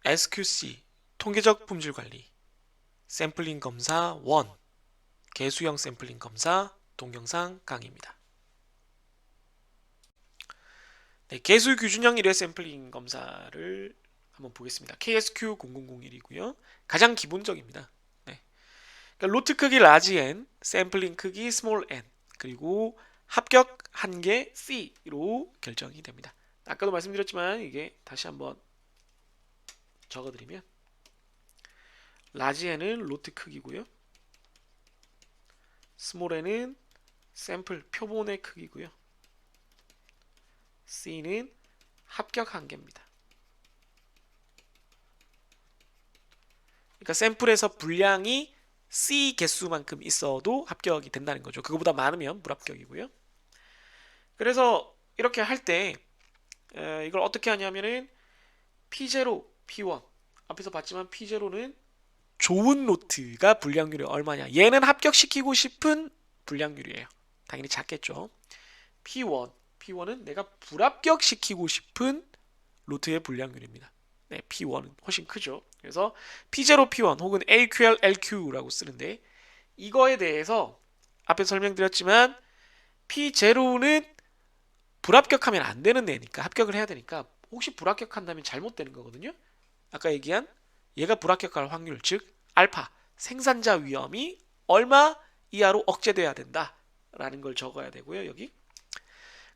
SQC 통계적 품질 관리 샘플링 검사 1 개수형 샘플링 검사 동영상 강의입니다. 네, 개수 규준형 1회 샘플링 검사를 한번 보겠습니다. KSQ0001이고요. 가장 기본적입니다. 네. 그러니까 로트 크기 라지 n, 샘플링 크기 스몰 n, 그리고 합격 한계 C로 결정이 됩니다. 아까도 말씀드렸지만 이게 다시 한번 적어드리면 라지 n은 로트 크기고요. 스몰 n은 샘플 표본의 크기고요. C는 합격 한계입니다. 그러니까 샘플에서 분량이 C 개수만큼 있어도 합격이 된다는 거죠. 그거보다 많으면 불합격이고요. 그래서 이렇게 할 때 이걸 어떻게 하냐면은 P0, P1 앞에서 봤지만 P0는 좋은 노트가 분량률이 얼마냐. 얘는 합격시키고 싶은 분량률이에요. 당연히 작겠죠. P1은 내가 불합격시키고 싶은 노트의 분량률입니다. 네, P1은 훨씬 크죠. 그래서 P0, P1 혹은 AQL, LQ라고 쓰는데 이거에 대해서 앞에 설명드렸지만 P0는 불합격하면 안 되는 애니까 합격을 해야 되니까 혹시 불합격한다면 잘못되는 거거든요. 아까 얘기한 얘가 불합격할 확률 즉 알파 생산자 위험이 얼마 이하로 억제돼야 된다라는 걸 적어야 되고요. 여기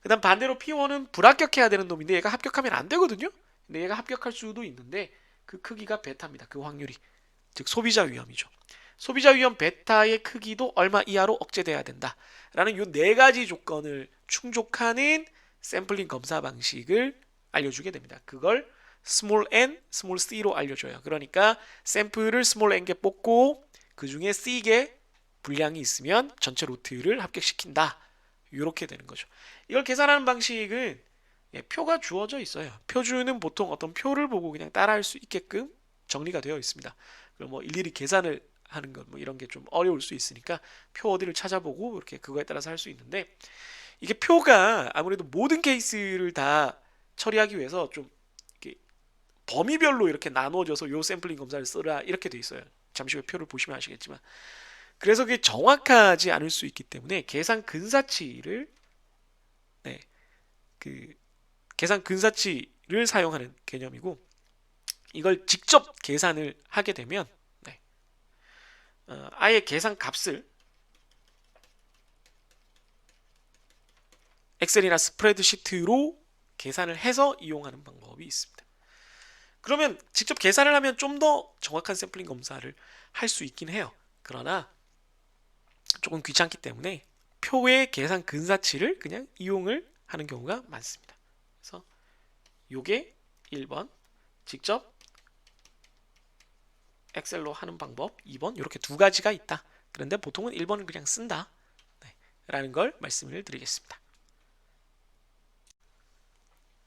그 다음 반대로 P1은 불합격해야 되는 놈인데 얘가 합격하면 안 되거든요. 근데 얘가 합격할 수도 있는데 그 크기가 베타입니다. 그 확률이 즉 소비자 위험이죠. 소비자 위험 베타의 크기도 얼마 이하로 억제돼야 된다라는 이 네 가지 조건을 충족하는 샘플링 검사 방식을 알려주게 됩니다. 그걸 스몰 n, 스몰 c로 알려줘요. 그러니까 샘플을 스몰 n개 뽑고 그 중에 c개 분량이 있으면 전체 로트를 합격시킨다. 이렇게 되는 거죠. 이걸 계산하는 방식은 표가 주어져 있어요. 표주는 보통 어떤 표를 보고 그냥 따라할 수 있게끔 정리가 되어 있습니다. 그럼 뭐 일일이 계산을 하는 것 뭐 이런 게 좀 어려울 수 있으니까 표 어디를 찾아보고 이렇게 그거에 따라서 할 수 있는데 이게 표가 아무래도 모든 케이스를 다 처리하기 위해서 좀 이렇게 범위별로 이렇게 나누어져서 요 샘플링 검사를 쓰라 이렇게 돼 있어요. 잠시 후에 표를 보시면 아시겠지만 그래서 그게 정확하지 않을 수 있기 때문에 계산 근사치를 네, 그 계산 근사치를 사용하는 개념이고 이걸 직접 계산을 하게 되면 네, 아예 계산 값을 엑셀이나 스프레드시트로 계산을 해서 이용하는 방법이 있습니다. 그러면 직접 계산을 하면 좀 더 정확한 샘플링 검사를 할 수 있긴 해요. 그러나 조금 귀찮기 때문에 표의 계산 근사치를 그냥 이용을 하는 경우가 많습니다. 그래서 요게 1번 직접 엑셀로 하는 방법 2번 이렇게 두 가지가 있다. 그런데 보통은 1번을 그냥 쓴다. 네, 라는 걸 말씀을 드리겠습니다.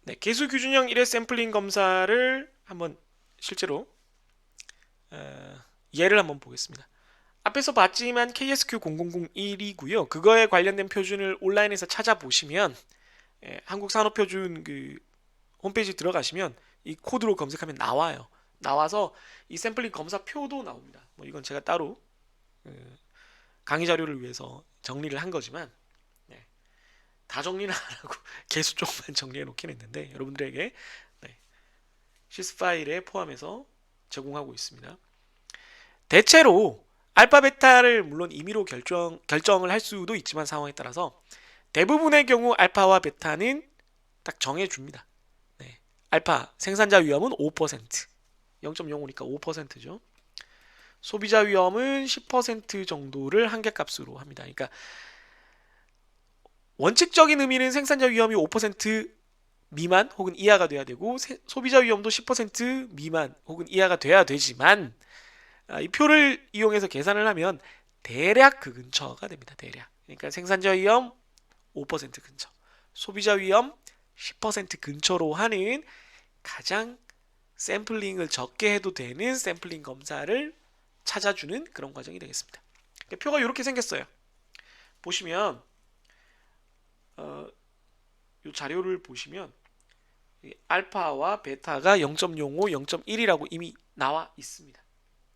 네, 개수 규준형 1회 샘플링 검사를 한번 실제로 예를 한번 보겠습니다. 앞에서 봤지만 KSQ0001이고요. 그거에 관련된 표준을 온라인에서 찾아보시면 한국산업표준 그 홈페이지 들어가시면 이 코드로 검색하면 나와요. 나와서 이 샘플링 검사 표도 나옵니다. 뭐 이건 제가 따로 강의 자료를 위해서 정리를 한 거지만 네, 다 정리는 안 하고 개수 쪽만 정리해 놓긴 했는데 여러분들에게 네, 시스 파일에 포함해서 제공하고 있습니다. 대체로 알파 베타를 물론 임의로 결정을 할 수도 있지만 상황에 따라서 대부분의 경우 알파와 베타는 딱 정해줍니다. 네, 알파 생산자 위험은 5%, 0.05니까 5%죠. 소비자 위험은 10% 정도를 한계값으로 합니다. 그러니까 원칙적인 의미는 생산자 위험이 5% 미만 혹은 이하가 돼야 되고 소비자 위험도 10% 미만 혹은 이하가 돼야 되지만 이 표를 이용해서 계산을 하면 대략 그 근처가 됩니다. 대략. 그러니까 생산자 위험 5% 근처, 소비자 위험 10% 근처로 하는 가장 샘플링을 적게 해도 되는 샘플링 검사를 찾아주는 그런 과정이 되겠습니다. 표가 이렇게 생겼어요. 보시면 이 자료를 보시면 알파와 베타가 0.05, 0.1이라고 이미 나와 있습니다.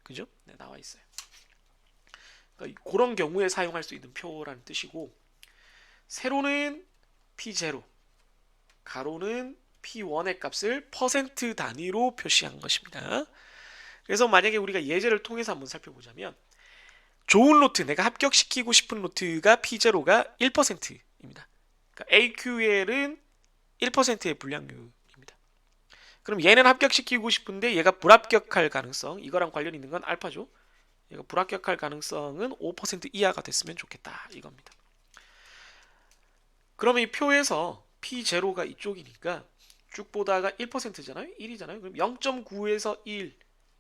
그죠? 네, 나와 있어요. 그러니까 그런 경우에 사용할 수 있는 표라는 뜻이고, 세로는 P0, 가로는 P1의 값을 퍼센트 단위로 표시한 것입니다. 그래서 만약에 우리가 예제를 통해서 한번 살펴보자면, 좋은 노트, 내가 합격시키고 싶은 노트가 P0가 1%입니다. 그러니까 AQL은 1%의 불량률입니다. 그럼 얘는 합격시키고 싶은데 얘가 불합격할 가능성, 이거랑 관련 있는 건 알파죠. 얘가 불합격할 가능성은 5% 이하가 됐으면 좋겠다, 이겁니다. 그러면 이 표에서 P0가 이쪽이니까 쭉 보다가 1%잖아요. 1이잖아요. 그럼 0.9에서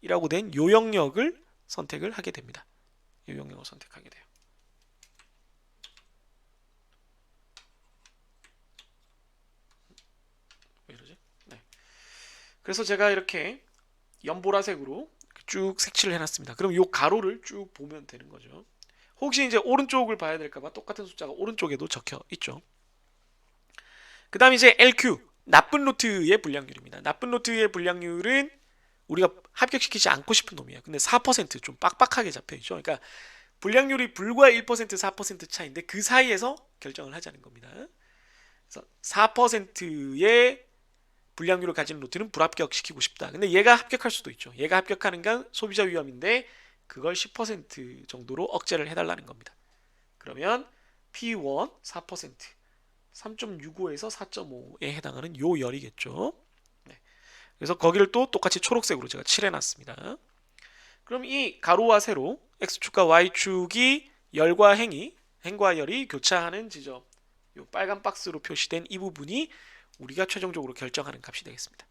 1이라고 된 요 영역을 선택을 하게 됩니다. 요 영역을 선택하게 돼요. 왜 이러지? 네. 그래서 제가 이렇게 연보라색으로 쭉 색칠을 해놨습니다. 그럼 요 가로를 쭉 보면 되는 거죠. 혹시 이제 오른쪽을 봐야 될까봐 똑같은 숫자가 오른쪽에도 적혀 있죠. 그 다음 이제 LQ, 나쁜 노트의 불량률입니다. 나쁜 노트의 불량률은 우리가 합격시키지 않고 싶은 놈이에요. 근데 4%좀 빡빡하게 잡혀있죠. 그러니까 불량률이 불과 1%, 4% 차이인데 그 사이에서 결정을 하자는 겁니다. 그래서 4%의 불량률을 가진 노트는 불합격시키고 싶다. 근데 얘가 합격할 수도 있죠. 얘가 합격하는 건 소비자 위험인데 그걸 10% 정도로 억제를 해달라는 겁니다. 그러면 P1 4%, 3.65에서 4.5에 해당하는 요 열이겠죠. 네. 그래서 거기를 또 똑같이 초록색으로 제가 칠해놨습니다. 그럼 이 가로와 세로 X축과 Y축이 열과 행과 열이 교차하는 지점, 요 빨간 박스로 표시된 이 부분이 우리가 최종적으로 결정하는 값이 되겠습니다.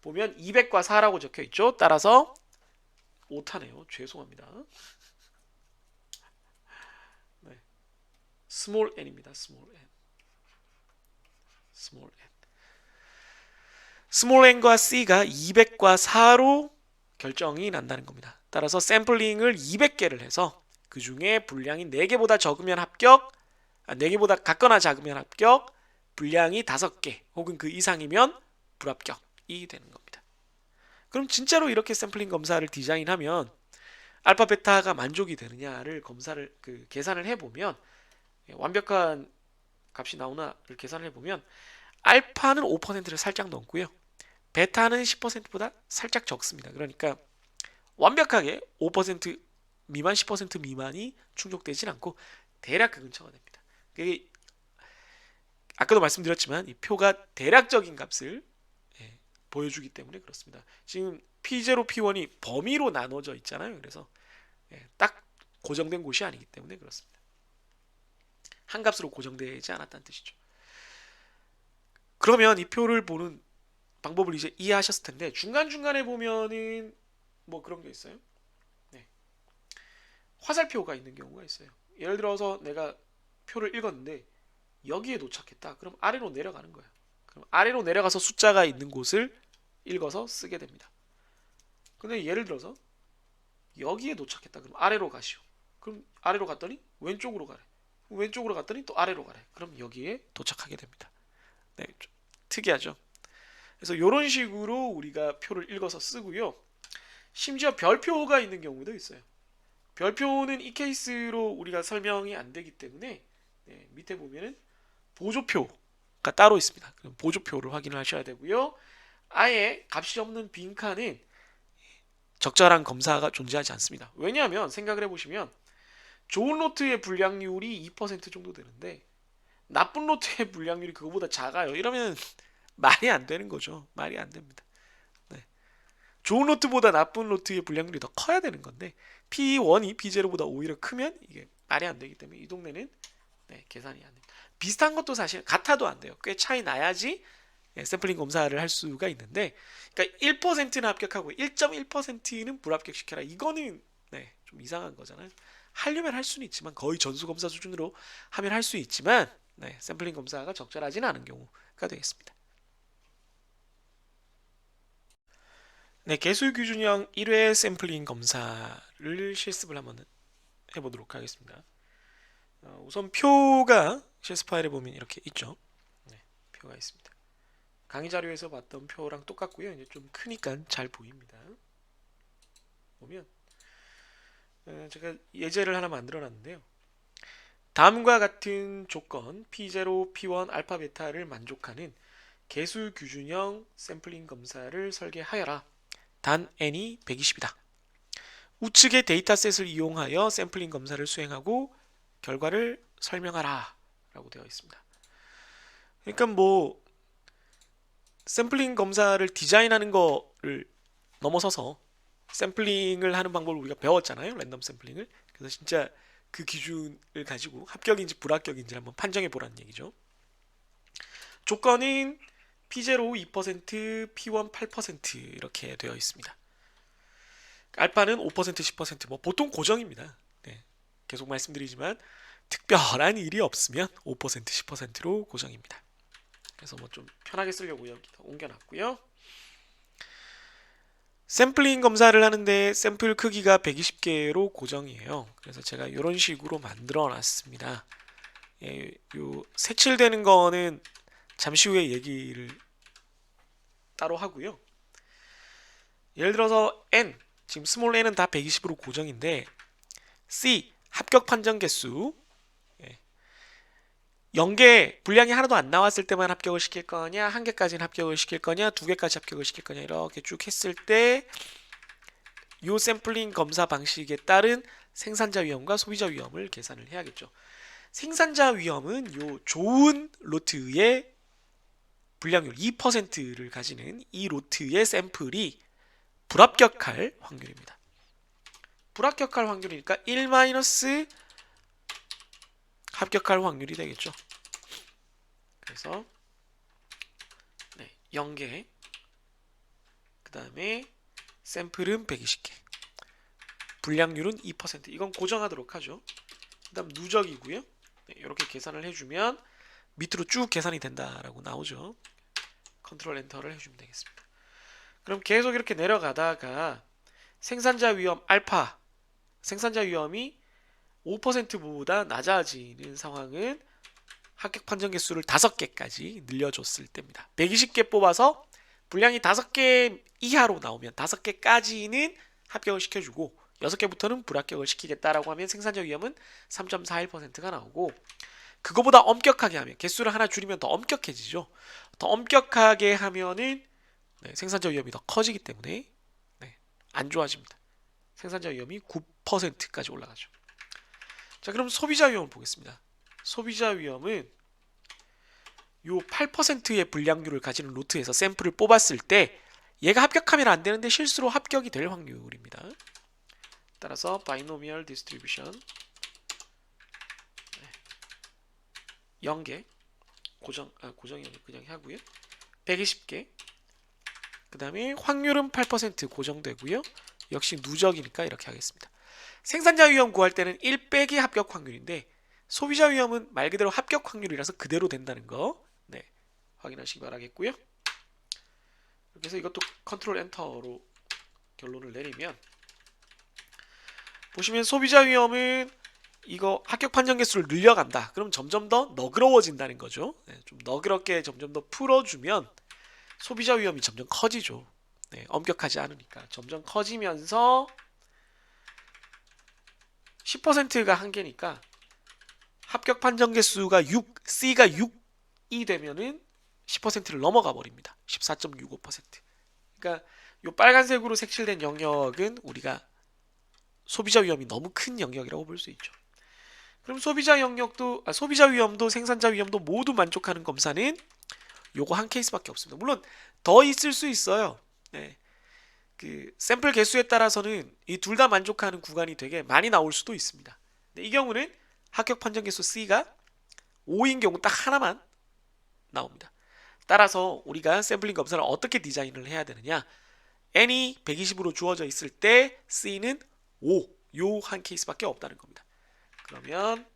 보면 200과 4라고 적혀 있죠. 따라서 오타네요. 죄송합니다. 네. 스몰 n입니다. 스몰 n. 스몰 n. 스몰 n과 c가 200과 4로 결정이 난다는 겁니다. 따라서 샘플링을 200개를 해서 그 중에 분량이 4개보다 적으면 합격, 4개보다 같거나 작으면 합격, 분량이 5개 혹은 그 이상이면 불합격이 되는 겁니다. 그럼 진짜로 이렇게 샘플링 검사를 디자인하면 알파 베타가 만족이 되느냐를 검사를 계산을 해보면 완벽한 값이 나오나를 계산을 해보면 알파는 5%를 살짝 넘고요. 베타는 10%보다 살짝 적습니다. 그러니까 완벽하게 5% 미만, 10% 미만이 충족되진 않고 대략 그 근처가 됩니다. 아까도 말씀드렸지만 이 표가 대략적인 값을 보여주기 때문에 그렇습니다. 지금 P0, P1이 범위로 나눠져 있잖아요. 그래서 딱 고정된 곳이 아니기 때문에 그렇습니다. 한 값으로 고정되지 않았다는 뜻이죠. 그러면 이 표를 보는 방법을 이제 이해하셨을 텐데 중간중간에 보면은 뭐 그런 게 있어요. 네. 화살표가 있는 경우가 있어요. 예를 들어서 내가 표를 읽었는데 여기에 도착했다. 그럼 아래로 내려가는 거예요. 그럼 아래로 내려가서 숫자가 있는 곳을 읽어서 쓰게 됩니다. 근데 예를 들어서 여기에 도착했다. 그럼 아래로 가시오. 그럼 아래로 갔더니 왼쪽으로 가래. 왼쪽으로 갔더니 또 아래로 가래. 그럼 여기에 도착하게 됩니다. 네, 좀 특이하죠. 그래서 이런 식으로 우리가 표를 읽어서 쓰고요. 심지어 별표가 있는 경우도 있어요. 별표는 이 케이스로 우리가 설명이 안 되기 때문에 밑에 보면은 보조표가 따로 있습니다. 그럼 보조표를 확인을 하셔야 되고요. 아예 값이 없는 빈칸은 적절한 검사가 존재하지 않습니다. 왜냐하면 생각을 해보시면 좋은 노트의 불량률이 2% 정도 되는데 나쁜 노트의 불량률이 그거보다 작아요. 이러면 말이 안 되는 거죠. 말이 안 됩니다. 네. 좋은 노트보다 나쁜 노트의 불량률이 더 커야 되는 건데 P1이 P0보다 오히려 크면 이게 말이 안 되기 때문에 이 동네는 계산이 안 됩니다. 비슷한 것도 사실 같아도 안 돼요. 꽤 차이 나야지 샘플링 검사를 할 수가 있는데 그러니까 1%는 합격하고 1.1%는 불합격시켜라. 이거는 좀 이상한 거잖아요. 하려면 할 수는 있지만 거의 전수 검사 수준으로 하면 할 수 있지만 샘플링 검사가 적절하지는 않은 경우가 되겠습니다. 개수 기준형 1회 샘플링 검사를 실습을 한번 해보도록 하겠습니다. 우선 표가 CS 파일에 보면 이렇게 있죠. 표가 있습니다. 강의 자료에서 봤던 표랑 똑같고요. 이제 좀 크니까 잘 보입니다. 보면 제가 예제를 하나 만들어 놨는데요. 다음과 같은 조건 P0, P1, 알파, 베타를 만족하는 개수 규준형 샘플링 검사를 설계하여라. 단 n이 120이다. 우측의 데이터셋을 이용하여 샘플링 검사를 수행하고 결과를 설명하라 라고 되어 있습니다. 그러니까 뭐 샘플링 검사를 디자인하는 거를 넘어서서 샘플링을 하는 방법을 우리가 배웠잖아요. 랜덤 샘플링을. 그래서 진짜 그 기준을 가지고 합격인지 불합격인지 한번 판정해 보라는 얘기죠. 조건은 P0 2%, P1 8% 이렇게 되어 있습니다. 알파는 5%, 10%, 뭐 보통 고정입니다. 네, 계속 말씀드리지만 특별한 일이 없으면 5%, 10%로 고정입니다. 그래서 뭐 좀 편하게 쓰려고 여기다 옮겨놨고요. 샘플링 검사를 하는데 샘플 크기가 120개로 고정이에요. 그래서 제가 이런 식으로 만들어 놨습니다. 예, 요 색칠되는 거는 잠시 후에 얘기를 따로 하고요. 예를 들어서 n, 지금 스몰 n은 다 120으로 고정인데 c, 합격 판정 개수 0개 분량이 하나도 안 나왔을 때만 합격을 시킬 거냐, 1개까지는 합격을 시킬 거냐, 2개까지 합격을 시킬 거냐 이렇게 쭉 했을 때 이 샘플링 검사 방식에 따른 생산자 위험과 소비자 위험을 계산을 해야겠죠. 생산자 위험은 요 좋은 로트의 분량률 2%를 가지는 이 로트의 샘플이 불합격할 확률입니다. 불합격할 확률이니까 1 마이너스 합격할 확률이 되겠죠. 그래서 0개, 그 다음에 샘플은 120개, 분량률은 2%. 이건 고정하도록 하죠. 그 다음 누적이고요. 이렇게 계산을 해주면 밑으로 쭉 계산이 된다라고 나오죠. 컨트롤 엔터를 해주면 되겠습니다. 그럼 계속 이렇게 내려가다가 생산자 위험 알파, 생산자 위험이 5%보다 낮아지는 상황은 합격 판정 개수를 5개까지 늘려줬을 때입니다. 120개 뽑아서 분량이 5개 이하로 나오면 5개까지는 합격을 시켜주고 6개부터는 불합격을 시키겠다라고 하면 생산자 위험은 3.41%가 나오고, 그거보다 엄격하게 하면 개수를 하나 줄이면 더 엄격해지죠. 더 엄격하게 하면은 생산자 위험이 더 커지기 때문에 안 좋아집니다. 생산자 위험이 9%까지 올라가죠. 자, 그럼 소비자 위험을 보겠습니다. 소비자 위험은 요 8%의 분량률을 가지는 로트에서 샘플을 뽑았을 때 얘가 합격하면 안 되는데 실수로 합격이 될 확률입니다. 따라서 바이노미얼 디스트리뷰션 0개 고정이 그냥 하고요. 120개. 그 다음에 확률은 8% 고정되고요. 역시 누적이니까 이렇게 하겠습니다. 생산자 위험 구할 때는 1 빼기 합격 확률인데 소비자 위험은 말 그대로 합격 확률이라서 그대로 된다는 거 확인하시기 바라겠고요. 이렇게 해서 이것도 컨트롤 엔터로 결론을 내리면 보시면 소비자 위험은 이거 합격 판정 개수를 늘려간다. 그럼 점점 더 너그러워진다는 거죠. 좀 너그럽게 점점 더 풀어주면 소비자 위험이 점점 커지죠. 엄격하지 않으니까 점점 커지면서 10%가 한계니까 합격 판정 개수가 6, C가 6이 되면은 10%를 넘어가 버립니다. 14.65%. 그러니까 이 빨간색으로 색칠된 영역은 우리가 소비자 위험이 너무 큰 영역이라고 볼 수 있죠. 그럼 소비자 위험도 생산자 위험도 모두 만족하는 검사는 요거 한 케이스밖에 없습니다. 물론 더 있을 수 있어요. 그 샘플 개수에 따라서는 이 둘 다 만족하는 구간이 되게 많이 나올 수도 있습니다. 이 경우는 합격 판정 개수 C가 5인 경우 딱 하나만 나옵니다. 따라서 우리가 샘플링 검사를 어떻게 디자인을 해야 되느냐, n이 120으로 주어져 있을 때 C는 5, 요 한 케이스밖에 없다는 겁니다. 그러면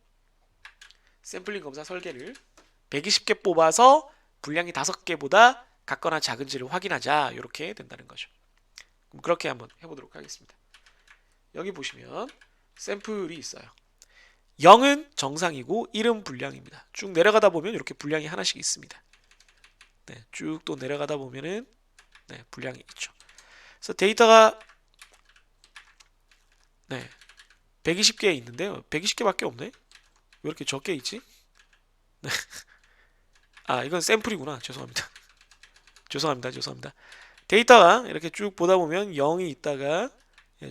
샘플링 검사 설계를 120개 뽑아서 분량이 5개보다 같거나 작은지를 확인하자, 이렇게 된다는 거죠. 그럼 그렇게 한번 해보도록 하겠습니다. 여기 보시면 샘플이 있어요. 0은 정상이고 1은 불량입니다. 쭉 내려가다 보면 이렇게 불량이 하나씩 있습니다. 네, 쭉 또 내려가다 보면은 네, 분량이 있죠. 그래서 데이터가 네, 120개 있는데요. 120개밖에 없네. 왜 이렇게 적게 있지? 아, 이건 샘플이구나. 죄송합니다. 죄송합니다. 데이터가 이렇게 쭉 보다 보면 0이 있다가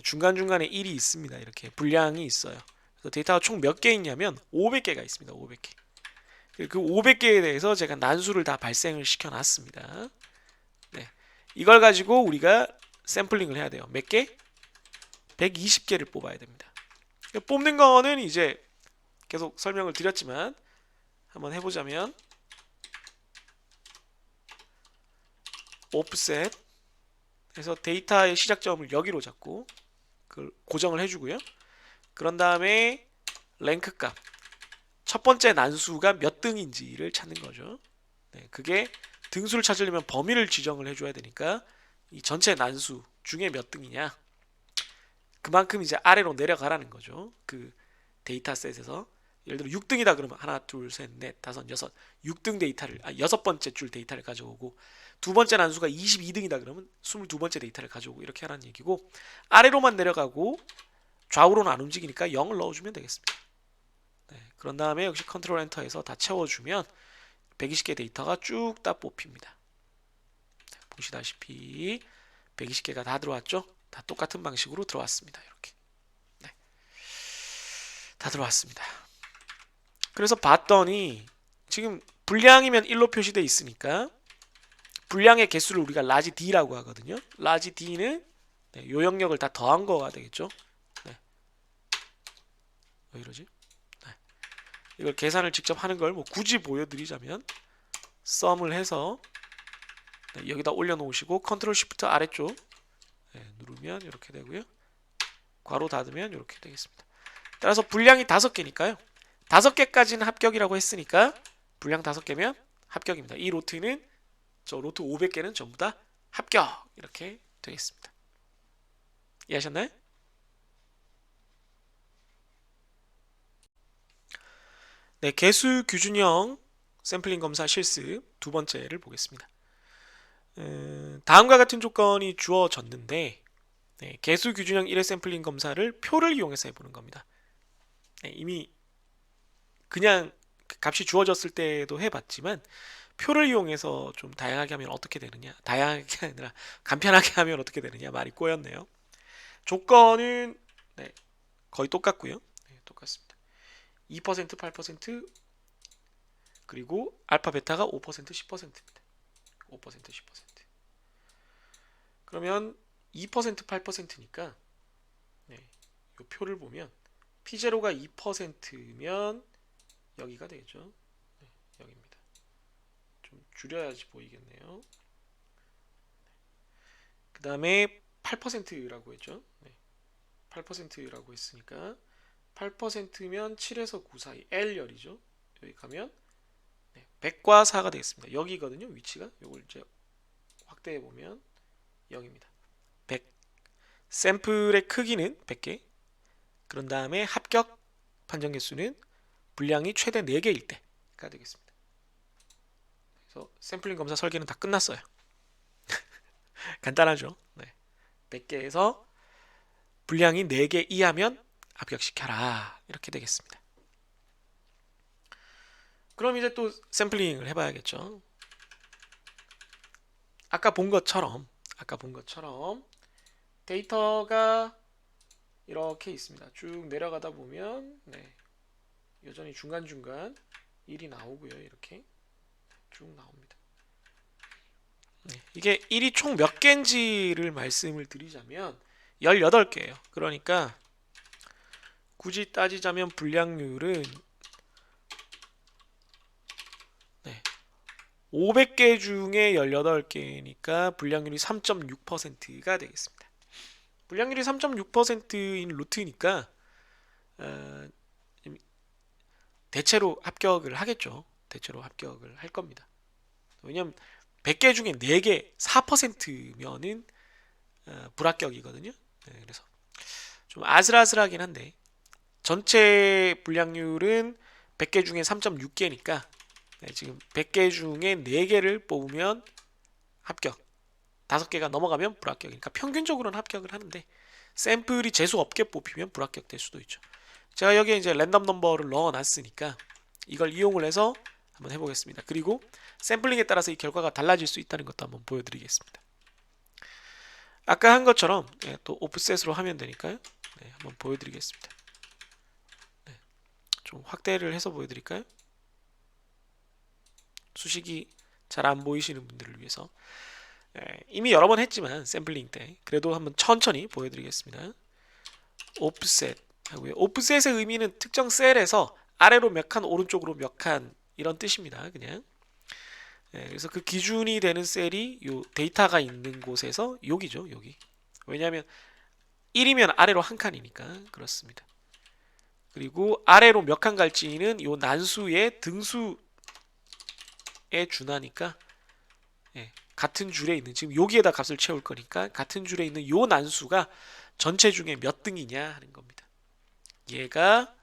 중간중간에 1이 있습니다. 이렇게 분량이 있어요. 그래서 데이터가 총 몇 개 있냐면 500개가 있습니다. 500개. 그 500개에 대해서 제가 난수를 다 발생을 시켜놨습니다. 네. 이걸 가지고 우리가 샘플링을 해야 돼요. 몇 개? 120개를 뽑아야 됩니다. 뽑는 거는 이제 계속 설명을 드렸지만 한번 해보자면 오프셋 해서 데이터의 시작점을 여기로 잡고 그걸 고정을 해주고요. 그런 다음에 랭크 값 첫 번째 난수가 몇 등인지를 찾는 거죠. 네, 그게 등수를 찾으려면 범위를 지정을 해줘야 되니까 이 전체 난수 중에 몇 등이냐 그만큼 이제 아래로 내려가라는 거죠. 그 데이터셋에서 예를 들어 6등이다 그러면 하나, 둘, 셋, 넷, 다섯, 여섯 6등 데이터를 여섯 번째 줄 데이터를 가져오고 두 번째 난수가 22등이다 그러면 22번째 데이터를 가져오고 이렇게 하라는 얘기고 아래로만 내려가고 좌우로는 안 움직이니까 0을 넣어주면 되겠습니다. 네, 그런 다음에 역시 컨트롤 엔터에서 다 채워주면 120개 데이터가 쭉 다 뽑힙니다. 보시다시피 120개가 다 들어왔죠? 다 똑같은 방식으로 들어왔습니다. 이렇게 네, 다 들어왔습니다. 그래서 봤더니 지금 분량이면 1로 표시되어 있으니까 분량의 개수를 우리가 라지 D라고 하거든요. 라지 D는 네, 요 영역을 다 더한 거가 되겠죠. 네. 왜 이러지? 네. 이걸 계산을 직접 하는 걸 뭐 굳이 보여드리자면 썸을 해서 네, 여기다 올려놓으시고 컨트롤 쉬프트 아래쪽 네, 누르면 이렇게 되고요. 괄호 닫으면 이렇게 되겠습니다. 따라서 분량이 5개니까요. 5개까지는 합격이라고 했으니까 분량 5개면 합격입니다. 이 로트는 저 로트 500개는 전부 다 합격 이렇게 되겠습니다. 이해하셨나요? 네, 개수 규준형 샘플링 검사 실습 두 번째를 보겠습니다. 다음과 같은 조건이 주어졌는데 네, 개수 규준형 1회 샘플링 검사를 표를 이용해서 해보는 겁니다. 네, 이미 그냥 값이 주어졌을 때도 해봤지만 표를 이용해서 좀 다양하게 하면 어떻게 되느냐 다양하게 아니라 간편하게 하면 어떻게 되느냐 말이 꼬였네요. 조건은 네, 거의 똑같고요. 네, 똑같습니다. 2%, 8% 그리고 알파 베타가 5%, 10%입니다. 5%, 10%. 그러면 2%, 8%니까 네, 이 표를 보면 P0가 2%면 여기가 되겠죠. 네, 여기입니다. 좀 줄여야지 보이겠네요. 그 다음에 8%라고 했죠. 네, 8%라고 했으니까 8%면 7에서 9 사이 L열이죠. 여기 가면 네, 100과 4가 되겠습니다. 여기거든요. 위치가. 이걸 이제 확대해 보면 0입니다. 100. 샘플의 크기는 100개. 그런 다음에 합격 판정 개수는 분량이 최대 4개일 때가 되겠습니다. 그래서 샘플링 검사 설계는 다 끝났어요. 간단하죠. 네. 100개에서 분량이 4개 이하면 합격시켜라. 이렇게 되겠습니다. 그럼 이제 또 샘플링을 해봐야겠죠. 아까 본 것처럼 데이터가 이렇게 있습니다. 쭉 내려가다 보면 네, 여전히 중간중간 1이 나오고요. 이렇게 쭉 나옵니다. 네, 이게 1이 총 몇 개인지를 말씀을 드리자면 18개예요. 그러니까 굳이 따지자면 분량률은 네, 500개 중에 18개니까 분량률이 3.6%가 되겠습니다. 분량률이 3.6%인 루트니까 대체로 합격을 하겠죠. 대체로 합격을 할 겁니다. 왜냐면 100개 중에 4개 4%면은 불합격이거든요. 네, 그래서 좀 아슬아슬하긴 한데 전체 분량률은 100개 중에 3.6개니까 네, 지금 100개 중에 4개를 뽑으면 합격, 5개가 넘어가면 불합격이니까 평균적으로는 합격을 하는데 샘플이 재수 없게 뽑히면 불합격될 수도 있죠. 제가 여기에 이제 랜덤 넘버를 넣어놨으니까 이걸 이용을 해서 한번 해보겠습니다. 그리고 샘플링에 따라서 이 결과가 달라질 수 있다는 것도 한번 보여드리겠습니다. 아까 한 것처럼 또 오프셋으로 하면 되니까요. 네, 한번 보여드리겠습니다. 네, 좀 확대를 해서 보여드릴까요? 수식이 잘 안 보이시는 분들을 위해서 이미 여러 번 했지만 샘플링 때 그래도 한번 천천히 보여드리겠습니다. 오프셋 하고요. 오프셋의 의미는 특정 셀에서 아래로 몇 칸, 오른쪽으로 몇 칸 이런 뜻입니다. 그냥 그래서 그 기준이 되는 셀이 요 데이터가 있는 곳에서 여기죠. 여기. 왜냐하면 1이면 아래로 한 칸이니까 그렇습니다. 그리고 아래로 몇 칸 갈지는 요 난수의 등수에 준하니까 같은 줄에 있는, 지금 여기에다 값을 채울 거니까 같은 줄에 있는 요 난수가 전체 중에 몇 등이냐 하는 겁니다. 얘가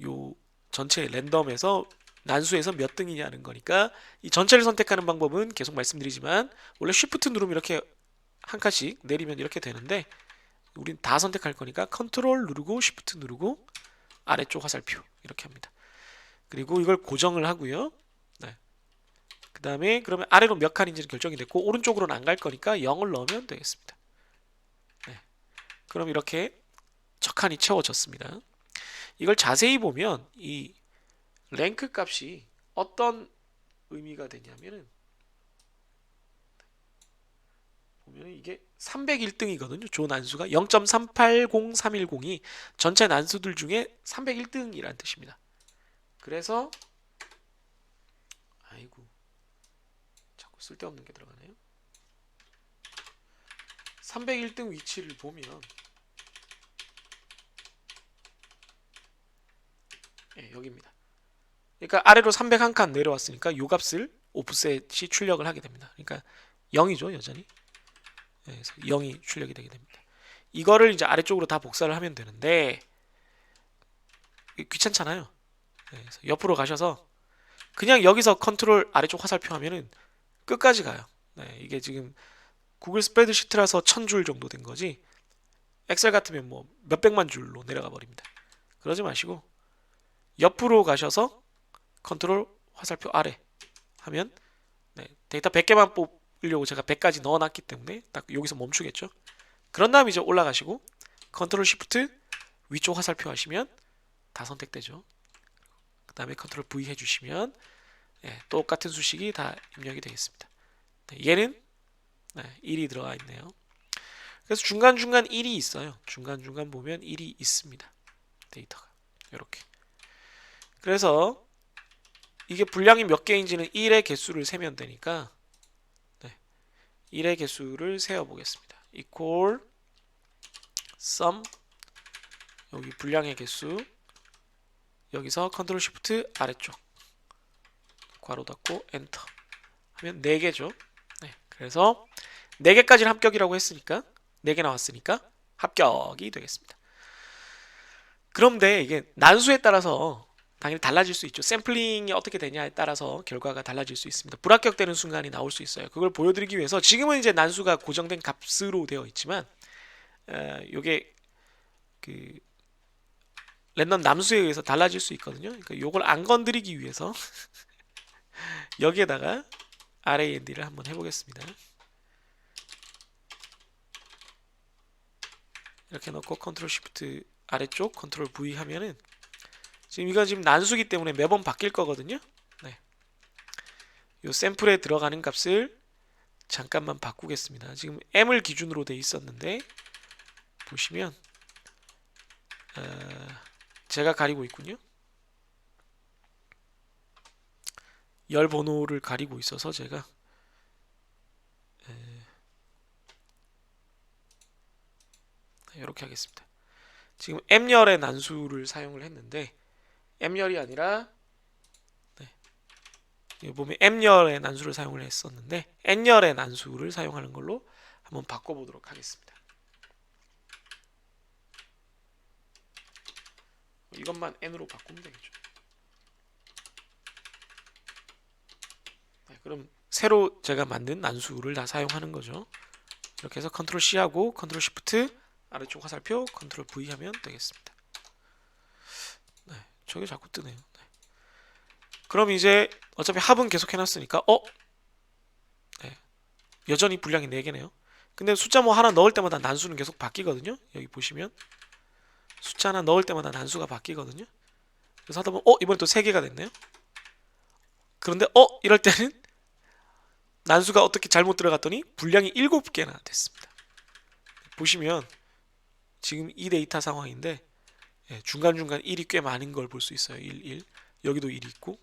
요 전체 랜덤에서 난수에서 몇 등이냐는 거니까 이 전체를 선택하는 방법은 계속 말씀드리지만 원래 쉬프트 누르면 이렇게 한 칸씩 내리면 이렇게 되는데 우린 다 선택할 거니까 컨트롤 누르고 쉬프트 누르고 아래쪽 화살표 이렇게 합니다. 그리고 이걸 고정을 하고요. 네. 그 다음에 그러면 아래로 몇 칸인지는 결정이 됐고 오른쪽으로는 안 갈 거니까 0을 넣으면 되겠습니다. 네. 그럼 이렇게 첫 칸이 채워졌습니다. 이걸 자세히 보면 이 랭크 값이 어떤 의미가 되냐면은 보면 이게 301등이거든요. 조 난수가 0.380310이 전체 난수들 중에 301등이라는 뜻입니다. 그래서 아이고 자꾸 쓸데없는 게 들어가네요. 301등 위치를 보면 여기입니다. 그러니까 아래로 301칸 내려왔으니까 요 값을 오프셋이 출력을 하게 됩니다. 그러니까 0이죠 여전히. 그래서 0이 출력이 되게 됩니다. 이거를 이제 아래쪽으로 다 복사를 하면 되는데 귀찮잖아요. 그래서 옆으로 가셔서 그냥 여기서 컨트롤 아래쪽 화살표 하면은 끝까지 가요. 이게 지금 구글 스프레드시트라서 1000줄 정도 된 거지 엑셀 같으면 뭐 몇백만 줄로 내려가 버립니다. 그러지 마시고 옆으로 가셔서 컨트롤 화살표 아래 하면 데이터 100개만 뽑으려고 제가 100까지 넣어놨기 때문에 딱 여기서 멈추겠죠. 그런 다음 이제 올라가시고 컨트롤 쉬프트 위쪽 화살표 하시면 다 선택되죠. 그 다음에 컨트롤 V 해주시면 똑같은 수식이 다 입력이 되겠습니다. 얘는 1이 들어가 있네요. 그래서 중간중간 1이 있어요. 중간중간 보면 1이 있습니다. 데이터가 이렇게. 그래서 이게 분량이 몇 개인지는 1의 개수를 세면 되니까 1의 개수를 세어 보겠습니다. equal sum 여기 분량의 개수 여기서 컨트롤 쉬프트 아래쪽 괄호 닫고 엔터 하면 4개죠. 그래서 4개까지는 합격이라고 했으니까 4개 나왔으니까 합격이 되겠습니다. 그런데 이게 난수에 따라서 당연히 달라질 수 있죠. 샘플링이 어떻게 되냐에 따라서 결과가 달라질 수 있습니다. 불합격되는 순간이 나올 수 있어요. 그걸 보여드리기 위해서 지금은 이제 난수가 고정된 값으로 되어 있지만 요게 그 랜덤 남수에 의해서 달라질 수 있거든요. 그러니까 요걸 안 건드리기 위해서 여기에다가 RAND를 한번 해보겠습니다. 이렇게 넣고 컨트롤 쉬프트 아래쪽 컨트롤 V 하면은 지금 이거 지금 난수기 때문에 매번 바뀔 거거든요. 요 샘플에 들어가는 값을 잠깐만 바꾸겠습니다. 지금 M을 기준으로 돼 있었는데 보시면 제가 가리고 있군요. 열 번호를 가리고 있어서 제가 이렇게 하겠습니다. 지금 M열의 난수를 사용을 했는데 M열이 아니라 여기 보면 M열의 난수를 사용을 했었는데 N열의 난수를 사용하는 걸로 한번 바꿔보도록 하겠습니다. 이것만 N으로 바꾸면 되겠죠. 그럼 새로 제가 만든 난수를 다 사용하는 거죠. 이렇게 해서 컨트롤 C 하고 컨트롤 Shift 아래쪽 화살표 컨트롤 V 하면 되겠습니다. 네, 저게 자꾸 뜨네요. 네. 그럼 이제 어차피 합은 계속 해놨으니까 네, 여전히 분량이 4개네요. 근데 숫자 뭐 하나 넣을 때마다 난수는 계속 바뀌거든요. 여기 보시면 숫자 하나 넣을 때마다 난수가 바뀌거든요. 그래서 하다 보면 이번에 또 3개가 됐네요. 그런데 이럴 때는 난수가 어떻게 잘못 들어갔더니 분량이 7개나 됐습니다. 보시면 지금 이 데이터 상황인데 중간중간 1이 꽤 많은 걸 볼 수 있어요. 1, 1. 여기도 1이 있고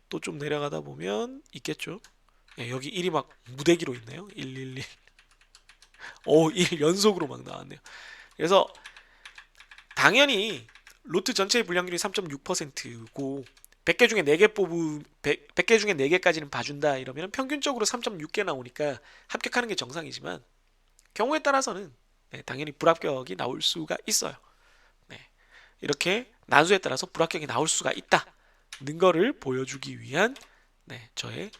또 좀 내려가다 보면 있겠죠. 여기 1이 막 무대기로 있네요. 1, 1, 1. 1 연속으로 막 나왔네요. 그래서 당연히 로트 전체의 분량률이 3.6%고 100개 중에 4개 뽑으 100개 중에 4개까지는 봐준다 이러면 평균적으로 3.6개 나오니까 합격하는 게 정상이지만 경우에 따라서는 당연히 불합격이 나올 수가 있어요. 이렇게 난수에 따라서 불합격이 나올 수가 있다는 거를 보여주기 위한 저의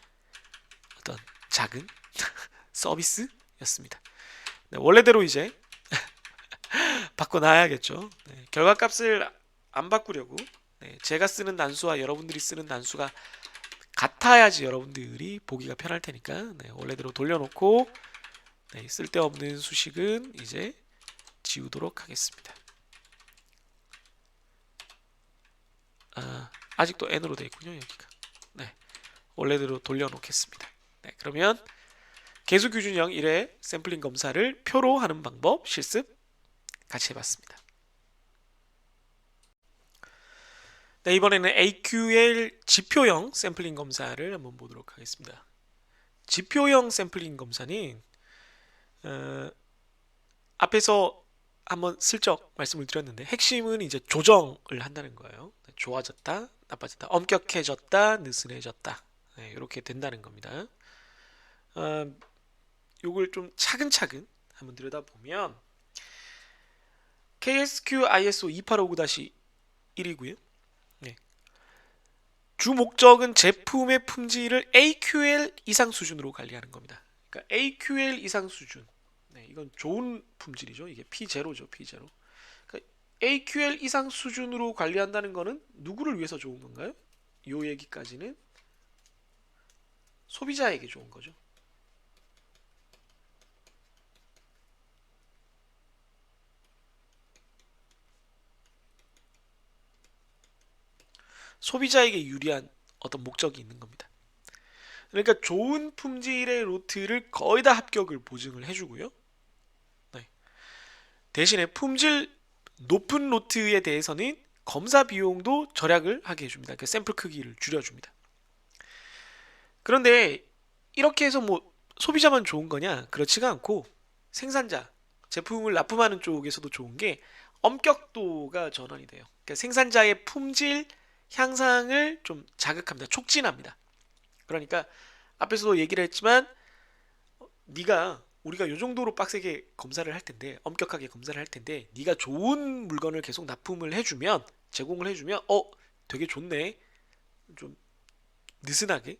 어떤 작은 서비스였습니다. 원래대로 이제 바꿔놔야겠죠. 결과값을 안 바꾸려고 제가 쓰는 난수와 여러분들이 쓰는 난수가 같아야지 여러분들이 보기가 편할 테니까 원래대로 돌려놓고 쓸데없는 수식은 이제 지우도록 하겠습니다. 아직도 N으로 되어 있군요. 여기가. 원래대로 돌려놓겠습니다. 그러면 개수규준형 1회 샘플링 검사를 표로 하는 방법 실습 같이 해봤습니다. 이번에는 AQL 지표형 샘플링 검사를 한번 보도록 하겠습니다. 지표형 샘플링 검사는 앞에서 한번 슬쩍 말씀을 드렸는데 핵심은 이제 조정을 한다는 거예요. 좋아졌다, 나빠졌다, 엄격해졌다, 느슨해졌다 이렇게 된다는 겁니다. 요걸 좀 차근차근 한번 들여다보면 KSQ ISO 2859-1이고요. 주 목적은 제품의 품질을 AQL 이상 수준으로 관리하는 겁니다. 그러니까 AQL 이상 수준. 이건 좋은 품질이죠. 이게 P0죠. P0. 그러니까 AQL 이상 수준으로 관리한다는 거는 누구를 위해서 좋은 건가요? 요 얘기까지는 소비자에게 좋은 거죠. 소비자에게 유리한 어떤 목적이 있는 겁니다. 그러니까 좋은 품질의 로트를 거의 다 합격을 보증을 해주고요. 대신에 품질 높은 로트에 대해서는 검사 비용도 절약을 하게 해줍니다. 그 샘플 크기를 줄여줍니다. 그런데 이렇게 해서 뭐 소비자만 좋은 거냐? 그렇지가 않고 생산자, 제품을 납품하는 쪽에서도 좋은 게 엄격도가 전환이 돼요. 그러니까 생산자의 품질 향상을 좀 자극합니다. 촉진합니다. 그러니까 앞에서도 얘기를 했지만 네가 우리가 이 정도로 빡세게 검사를 할 텐데 엄격하게 검사를 할 텐데 네가 좋은 물건을 계속 납품을 해주면 제공을 해주면 되게 좋네 좀 느슨하게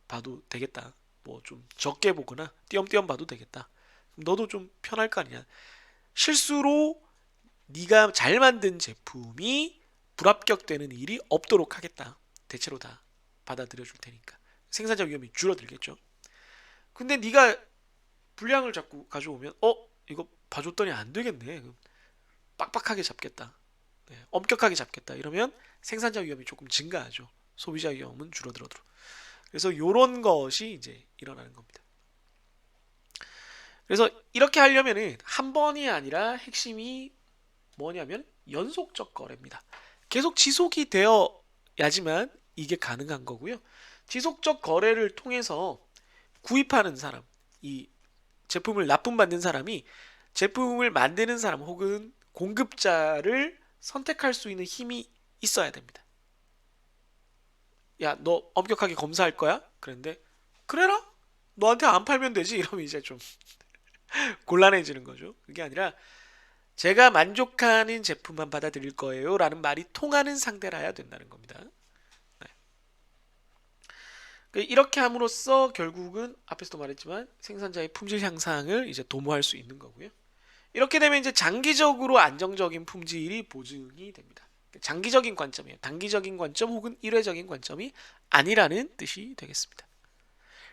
봐도 되겠다 뭐 좀 적게 보거나 띄엄띄엄 봐도 되겠다 너도 좀 편할 거 아니냐 실수로 네가 잘 만든 제품이 불합격되는 일이 없도록 하겠다 대체로 다 받아들여 줄 테니까 생산자 위험이 줄어들겠죠 근데 네가 분량을 자꾸 가져오면 이거 봐줬더니 안 되겠네 빡빡하게 잡겠다 엄격하게 잡겠다 이러면 생산자 위험이 조금 증가하죠 소비자 위험은 줄어들어 그래서 이런 것이 이제 일어나는 겁니다 그래서 이렇게 하려면은 한 번이 아니라 핵심이 뭐냐면 연속적 거래입니다 계속 지속이 되어야지만 이게 가능한 거고요 지속적 거래를 통해서 구입하는 사람 이 제품을 납품받는 사람이 제품을 만드는 사람 혹은 공급자를 선택할 수 있는 힘이 있어야 됩니다. 야, 너 엄격하게 검사할 거야? 그런데 그래라? 너한테 안 팔면 되지? 이러면 이제 좀 곤란해지는 거죠. 그게 아니라 제가 만족하는 제품만 받아들일 거예요 라는 말이 통하는 상대라야 된다는 겁니다. 이렇게 함으로써 결국은 앞에서도 말했지만 생산자의 품질 향상을 이제 도모할 수 있는 거고요. 이렇게 되면 이제 장기적으로 안정적인 품질이 보증이 됩니다. 장기적인 관점이에요. 단기적인 관점 혹은 일회적인 관점이 아니라는 뜻이 되겠습니다.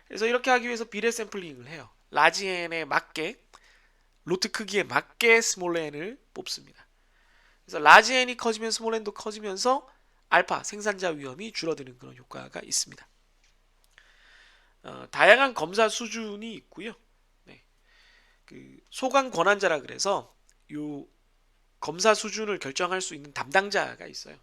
그래서 이렇게 하기 위해서 비례 샘플링을 해요. 라지 n에 맞게 로트 크기에 맞게 스몰 n을 뽑습니다. 그래서 라지 n이 커지면 스몰 n도 커지면서 알파 생산자 위험이 줄어드는 그런 효과가 있습니다. 다양한 검사 수준이 있고요. 네, 그 소관 권한자라 그래서 요 검사 수준을 결정할 수 있는 담당자가 있어요.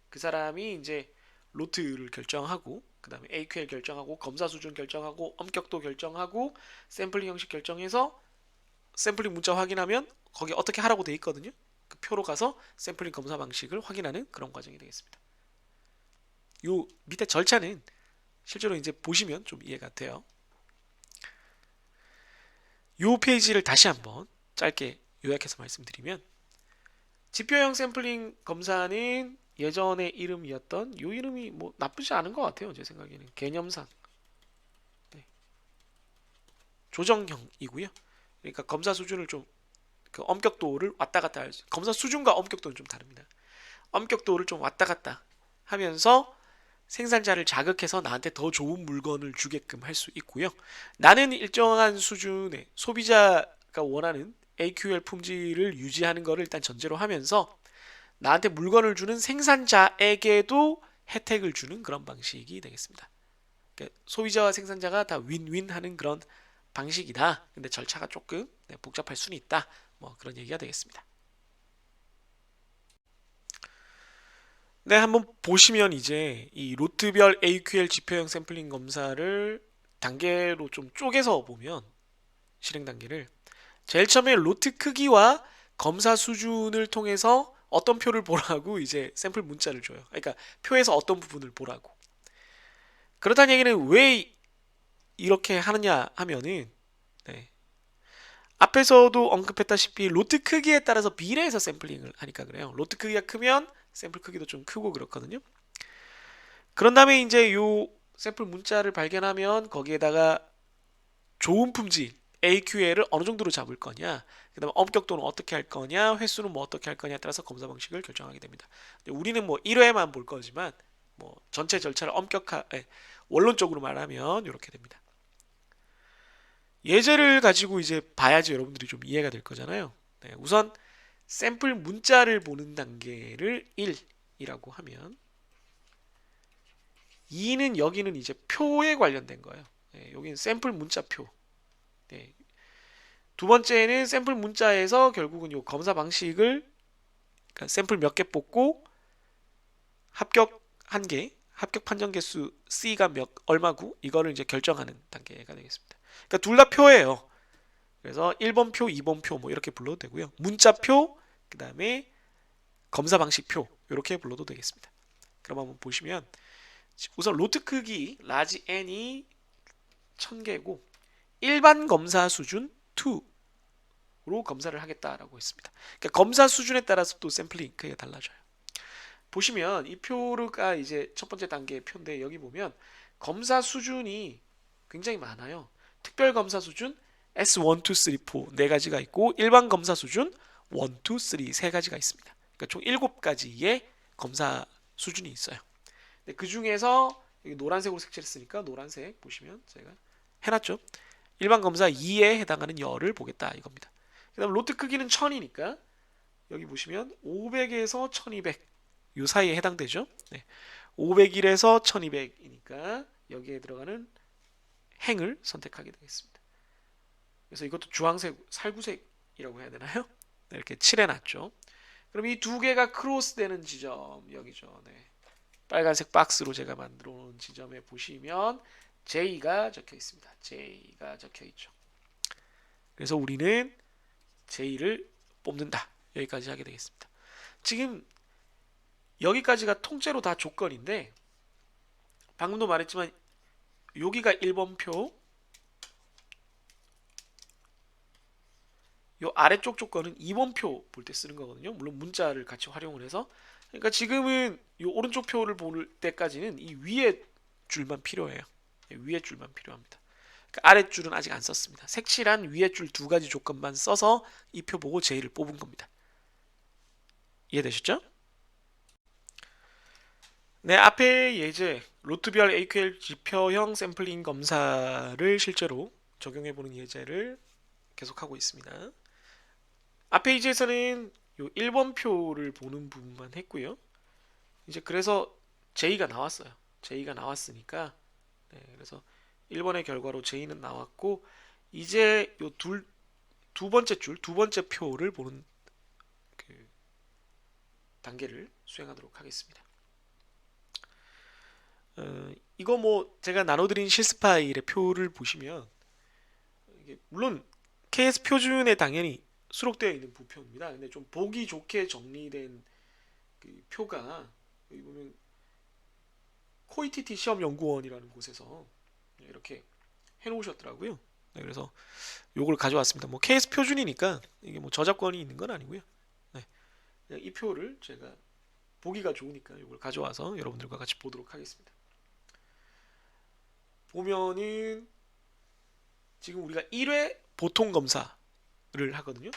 그 사람이 이제 로트를 결정하고 그 다음에 AQL 결정하고 검사 수준 결정하고 엄격도 결정하고 샘플링 형식 결정해서 샘플링 문자 확인하면 거기 어떻게 하라고 돼 있거든요. 그 표로 가서 샘플링 검사 방식을 확인하는 그런 과정이 되겠습니다. 요 밑에 절차는 실제로 이제 보시면 좀 이해가 돼요. 요 페이지를 다시 한번 짧게 요약해서 말씀드리면 지표형 샘플링 검사는 예전의 이름이었던 요 이름이 뭐 나쁘지 않은 것 같아요. 제 생각에는 개념상 네. 조정형이고요. 그러니까 검사 수준을 좀 그 엄격도를 왔다 갔다 할 수, 검사 수준과 엄격도는 좀 다릅니다. 엄격도를 좀 왔다 갔다 하면서 생산자를 자극해서 나한테 더 좋은 물건을 주게끔 할 수 있고요. 나는 일정한 수준의 소비자가 원하는 AQL 품질을 유지하는 것을 일단 전제로 하면서 나한테 물건을 주는 생산자에게도 혜택을 주는 그런 방식이 되겠습니다. 그러니까 소비자와 생산자가 다 윈윈하는 그런 방식이다. 근데 절차가 조금 복잡할 수는 있다. 뭐 그런 얘기가 되겠습니다. 네, 한번 보시면 이제 이 로트별 AQL 지표형 샘플링 검사를 단계로 좀 쪼개서 보면 실행 단계를 제일 처음에 로트 크기와 검사 수준을 통해서 어떤 표를 보라고 이제 샘플 문자를 줘요. 그러니까 표에서 어떤 부분을 보라고. 그렇다는 얘기는 왜 이렇게 하느냐 하면은 네. 앞에서도 언급했다시피 로트 크기에 따라서 비례해서 샘플링을 하니까 그래요. 로트 크기가 크면 샘플 크기도 좀 크고 그렇거든요. 그런 다음에 이제 요 샘플 문자를 발견하면 거기에다가 좋은 품질 AQL을 어느 정도로 잡을 거냐, 그 다음에 엄격도는 어떻게 할 거냐, 횟수는 뭐 어떻게 할 거냐에 따라서 검사 방식을 결정하게 됩니다. 우리는 뭐 1회만 볼 거지만 뭐 전체 절차를 원론적으로 말하면 이렇게 됩니다. 예제를 가지고 이제 봐야지 여러분들이 좀 이해가 될 거잖아요. 네, 우선 샘플 문자를 보는 단계를 1이라고 하면 2는 여기는 이제 표에 관련된 거예요. 네, 여기는 샘플 문자표. 네, 두 번째는 샘플 문자에서 결국은 요 검사 방식을 그러니까 샘플 몇 개 뽑고 합격 한 개, 합격 판정 개수 C가 얼마고 이거를 이제 결정하는 단계가 되겠습니다. 그러니까 둘 다 표예요. 그래서 1번 표, 2번 표 뭐 이렇게 불러도 되고요. 문자표, 그 다음에 검사 방식표 이렇게 불러도 되겠습니다. 그럼 한번 보시면 우선 로트 크기 라지 n이 1000개고 일반 검사 수준 2로 검사를 하겠다라고 했습니다. 그러니까 검사 수준에 따라서 또 샘플링 크기가 달라져요. 보시면 이 표가 이제 첫 번째 단계의 표인데 여기 보면 검사 수준이 굉장히 많아요. 특별 검사 수준 S1, 2, 3, 4 네 가지가 있고 일반 검사 수준 1, 2, 3 세 가지가 있습니다. 그러니까 총 7가지의 검사 수준이 있어요. 그 중에서 노란색으로 색칠했으니까 노란색 보시면 제가 해놨죠. 일반 검사 2에 해당하는 열을 보겠다 이겁니다. 그 다음 로트 크기는 1000이니까 여기 보시면 500에서 1200 요 사이에 해당되죠. 네. 501에서 1200이니까 여기에 들어가는 행을 선택하게 되겠습니다. 그래서 이것도 주황색, 살구색이라고 해야 되나요? 네, 이렇게 칠해놨죠. 그럼 이 두 개가 크로스되는 지점 여기죠. 네. 빨간색 박스로 제가 만들어 놓은 지점에 보시면 J가 적혀 있습니다. J가 적혀 있죠. 그래서 우리는 J를 뽑는다. 여기까지 하게 되겠습니다. 지금 여기까지가 통째로 다 조건인데 방금도 말했지만 여기가 1번 표, 요 아래쪽 조건은 2번 표 볼 때 쓰는 거거든요. 물론 문자를 같이 활용을 해서. 그러니까 지금은 요 오른쪽 표를 볼 때까지는 이 위에 줄만 필요해요. 위에 줄만 필요합니다. 그러니까 아랫줄은 아직 안 썼습니다. 색칠한 위에 줄 두 가지 조건만 써서 이 표 보고 J를 뽑은 겁니다. 이해되셨죠? 네, 앞에 예제 로트별 AQL 지표형 샘플링 검사를 실제로 적용해보는 예제를 계속하고 있습니다. 앞에 예제에서는 요 1번 표를 보는 부분만 했고요. 이제 그래서 J가 나왔어요. J가 나왔으니까 그래서 1번의 결과로 J는 나왔고 이제 요 두 번째 줄, 두 번째 표를 보는 그 단계를 수행하도록 하겠습니다. 이거 뭐 제가 나눠드린 실습 파일의 표를 보시면 이게 물론 KS 표준에 당연히 수록되어 있는 부표입니다. 근데 좀 보기 좋게 정리된 그 표가 여기 보면 코이티티 시험연구원이라는 곳에서 이렇게 해놓으셨더라고요. 네, 그래서 요걸 가져왔습니다. 뭐 KS 표준이니까 이게 뭐 저작권이 있는 건 아니고요. 네, 이 표를 제가 보기가 좋으니까 이걸 가져와서 여러분들과 같이 보도록 하겠습니다. 보면은 지금 우리가 1회 보통 검사를 하거든요.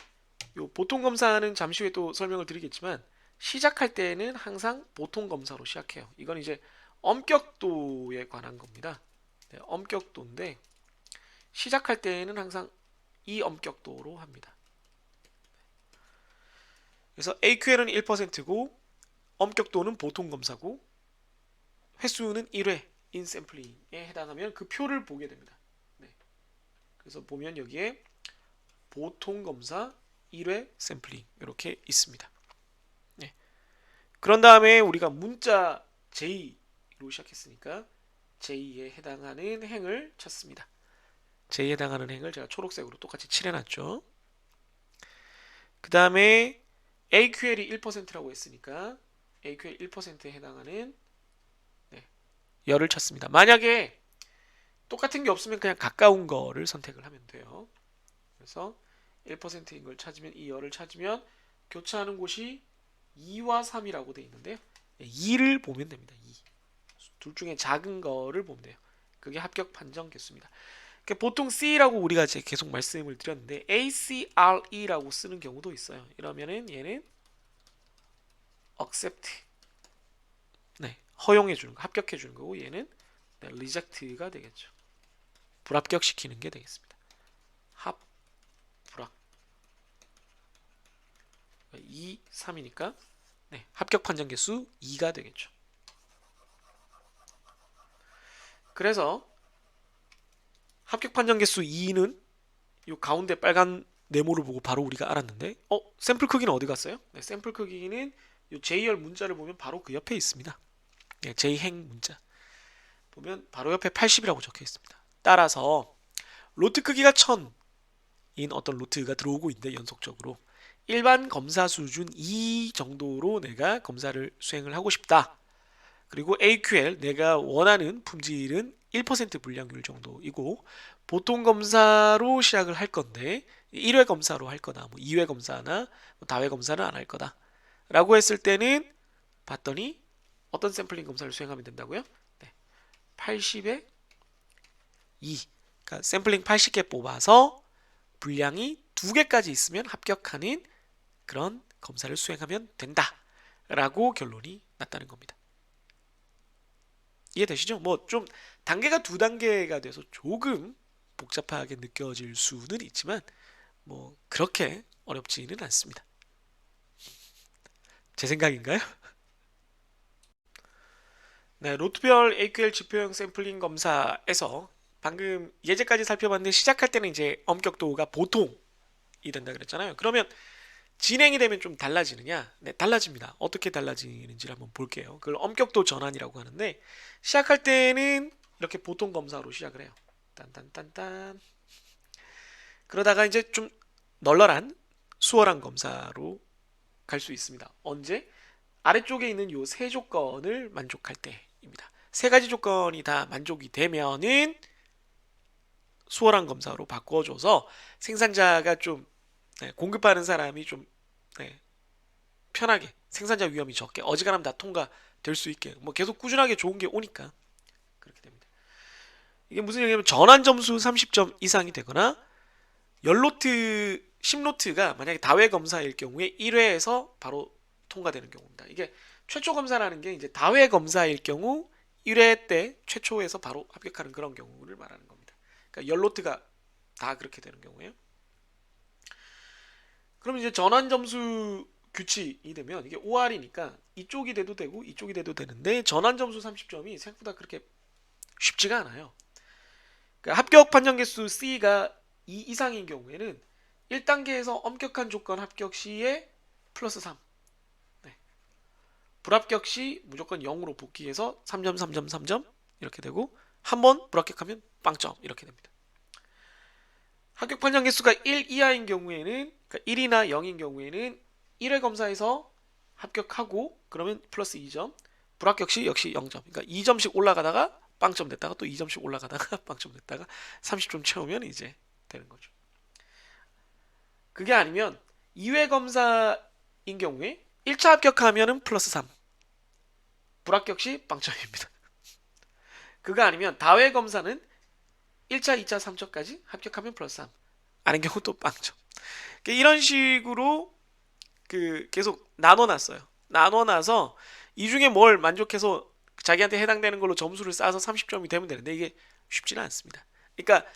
요 보통 검사는 잠시 후에 또 설명을 드리겠지만 시작할 때는 항상 보통 검사로 시작해요. 이건 이제 엄격도에 관한 겁니다. 네, 엄격도인데 시작할 때는 항상 이 엄격도로 합니다. 그래서 AQL은 1%고 엄격도는 보통 검사고 횟수는 1회인 샘플링에 해당하면 그 표를 보게 됩니다. 네. 그래서 보면 여기에 보통 검사 1회 샘플링 이렇게 있습니다. 네. 그런 다음에 우리가 문자 J로 시작했으니까 J에 해당하는 행을 찾습니다. J에 해당하는 행을 제가 초록색으로 똑같이 칠해놨죠. 그 다음에 AQL이 1%라고 했으니까 AQL 1%에 해당하는 열을 찾습니다. 만약에 똑같은 게 없으면 그냥 가까운 거를 선택을 하면 돼요. 그래서 1%인 걸 찾으면 이 열을 찾으면 교차하는 곳이 2와 3이라고 되어 있는데요. 2를 보면 됩니다. 2. 둘 중에 작은 거를 보면 돼요. 그게 합격 판정 개수입니다. 보통 C라고 우리가 이제 계속 말씀을 드렸는데 ACRE라고 쓰는 경우도 있어요. 이러면은 얘는 accept, 네, 허용해 주는 거, 합격해 주는 거고 얘는 reject가 되겠죠. 불합격시키는 게 되겠습니다. 불합 2, 3이니까 네, 합격 판정 개수 2가 되겠죠. 그래서 합격 판정 개수 2는 이 가운데 빨간 네모를 보고 바로 우리가 알았는데 샘플 크기는 어디 갔어요? 네, 샘플 크기는 이 J열 문자를 보면 바로 그 옆에 있습니다. 네, J행 문자 보면 바로 옆에 80이라고 적혀 있습니다. 따라서 로트 크기가 1000인 어떤 로트가 들어오고 있는데 연속적으로 일반 검사 수준 2 정도로 내가 검사를 수행을 하고 싶다. 그리고 AQL 내가 원하는 품질은 1% 불량률 정도이고 보통 검사로 시작을 할 건데 1회 검사로 할 거다. 뭐 2회 검사나 뭐 다회 검사는 안 할 거다. 라고 했을 때는 봤더니 어떤 샘플링 검사를 수행하면 된다고요? 네. 80에 2. 그러니까 샘플링 80개 뽑아서 분량이 2개까지 있으면 합격하는 그런 검사를 수행하면 된다. 라고 결론이 났다는 겁니다. 이해되시죠? 뭐 좀 단계가 두 단계가 돼서 조금 복잡하게 느껴질 수는 있지만 뭐 그렇게 어렵지는 않습니다. 제 생각인가요? 네, 로트별 AQL 지표형 샘플링 검사에서 방금 예제까지 살펴봤는데 시작할 때는 이제 엄격도가 보통이 된다 그랬잖아요. 그러면 진행이 되면 좀 달라지느냐? 네, 달라집니다. 어떻게 달라지는지를 한번 볼게요. 그걸 엄격도 전환이라고 하는데 시작할 때는 이렇게 보통 검사로 시작을 해요. 딴딴딴딴. 그러다가 이제 좀 널널한 수월한 검사로 갈 수 있습니다. 언제? 아래쪽에 있는 요 세 조건을 만족할 때입니다. 세 가지 조건이 다 만족이 되면은 수월한 검사로 바꿔줘서 생산자가 좀 공급하는 사람이 좀 편하게 생산자 위험이 적게 어지간하면 다 통과될 수 있게 뭐 계속 꾸준하게 좋은 게 오니까 그렇게 됩니다. 이게 무슨 얘기냐면 전환 점수 30점 이상이 되거나 열노트 10노트가 만약에 다회 검사일 경우에 1회에서 바로 통과되는 경우입니다. 이게 최초 검사라는 게 이제 다회 검사일 경우 1회 때 최초에서 바로 합격하는 그런 경우를 말하는 겁니다. 그러니까 열노트가 다 그렇게 되는 경우에요. 그럼 이제 전환 점수 규칙이 되면 이게 OR이니까 이쪽이 돼도 되고 이쪽이 돼도 되는데 전환 점수 30점이 생각보다 그렇게 쉽지가 않아요. 그러니까 합격 판정 개수 C가 2 이상인 경우에는 1단계에서 엄격한 조건 합격 시에 플러스 3. 네. 불합격 시 무조건 0으로 복귀해서 3점, 3점, 3점 이렇게 되고 한 번 불합격하면 빵점 이렇게 됩니다. 합격 판정 개수가 1 이하인 경우에는 그러니까 1이나 0인 경우에는 1회 검사에서 합격하고 그러면 플러스 2점 불합격 시 역시 0점 그러니까 2점씩 올라가다가 빵점 됐다가 또 2점씩 올라가다가 빵점 됐다가 30점 채우면 이제 되는 거죠. 그게 아니면 2회 검사인 경우에 1차 합격하면은 플러스 3 불합격 시 빵점입니다. 그거 아니면 다회 검사는 1차, 2차, 3차까지 합격하면 플러스 3 아닌 경우 또 빵점. 이런 식으로 계속 나눠놨어요. 나눠놔서 이 중에 뭘 만족해서 자기한테 해당되는 걸로 점수를 쌓아서 30점이 되면 되는데 이게 쉽지는 않습니다. 그러니까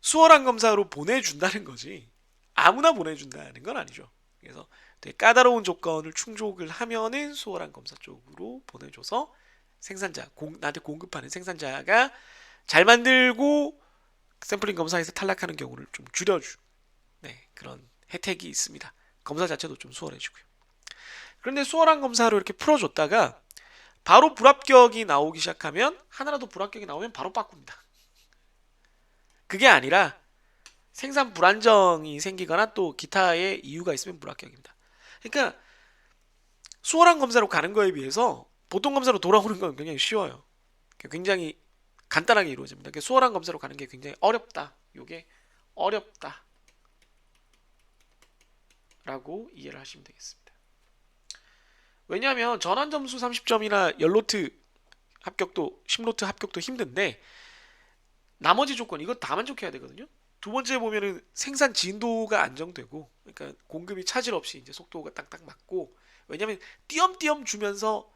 수월한 검사로 보내준다는 거지 아무나 보내준다는 건 아니죠. 그래서 되게 까다로운 조건을 충족을 하면은 수월한 검사 쪽으로 보내줘서 생산자, 나한테 공급하는 생산자가 잘 만들고 샘플링 검사에서 탈락하는 경우를 좀 줄여주 그런 혜택이 있습니다. 검사 자체도 좀 수월해지고요. 그런데 수월한 검사로 이렇게 풀어줬다가 바로 불합격이 나오기 시작하면 하나라도 불합격이 나오면 바로 바꿉니다. 그게 아니라 생산 불안정이 생기거나 또 기타의 이유가 있으면 불합격입니다. 그러니까 수월한 검사로 가는 거에 비해서 보통 검사로 돌아오는 건 굉장히 쉬워요. 굉장히 간단하게 이루어집니다. 수월한 검사로 가는 게 굉장히 어렵다. 이게 어렵다. 라고 이해를 하시면 되겠습니다. 왜냐하면 전환 점수 30점이나 열노트 합격도 10노트 합격도 힘든데 나머지 조건 이거 다 만족해야 되거든요. 두 번째 보면은 생산 진도가 안정되고 그러니까 공급이 차질 없이 이제 속도가 딱딱 맞고 왜냐면 띄엄띄엄 주면서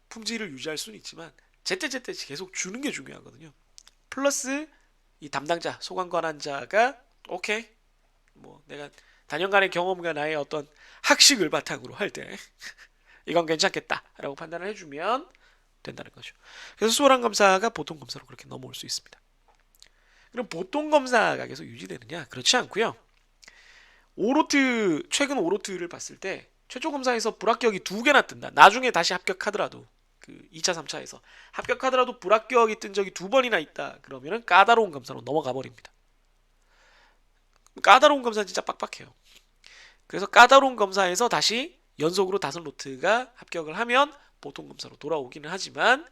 품질을 유지할 수는 있지만 제때제때 계속 주는 게 중요하거든요. 플러스 이 담당자 소관 관한자가 오케이 뭐 내가 단연간의 경험과 나의 어떤 학식을 바탕으로 할 때 이건 괜찮겠다라고 판단을 해주면 된다는 거죠. 그래서 수월한 검사가 보통 검사로 그렇게 넘어올 수 있습니다. 그럼 보통 검사가 계속 유지되느냐? 그렇지 않고요. 오로트 최근 오로트를 봤을 때 최초 검사에서 불합격이 2개나 뜬다. 나중에 다시 합격하더라도 2차, 3차에서 합격하더라도 불합격이 뜬 적이 2번이나 있다. 그러면은 까다로운 검사로 넘어가 버립니다. 까다로운 검사는 진짜 빡빡해요. 그래서 까다로운 검사에서 다시 연속으로 5노트가 합격을 하면 보통 검사로 돌아오기는 하지만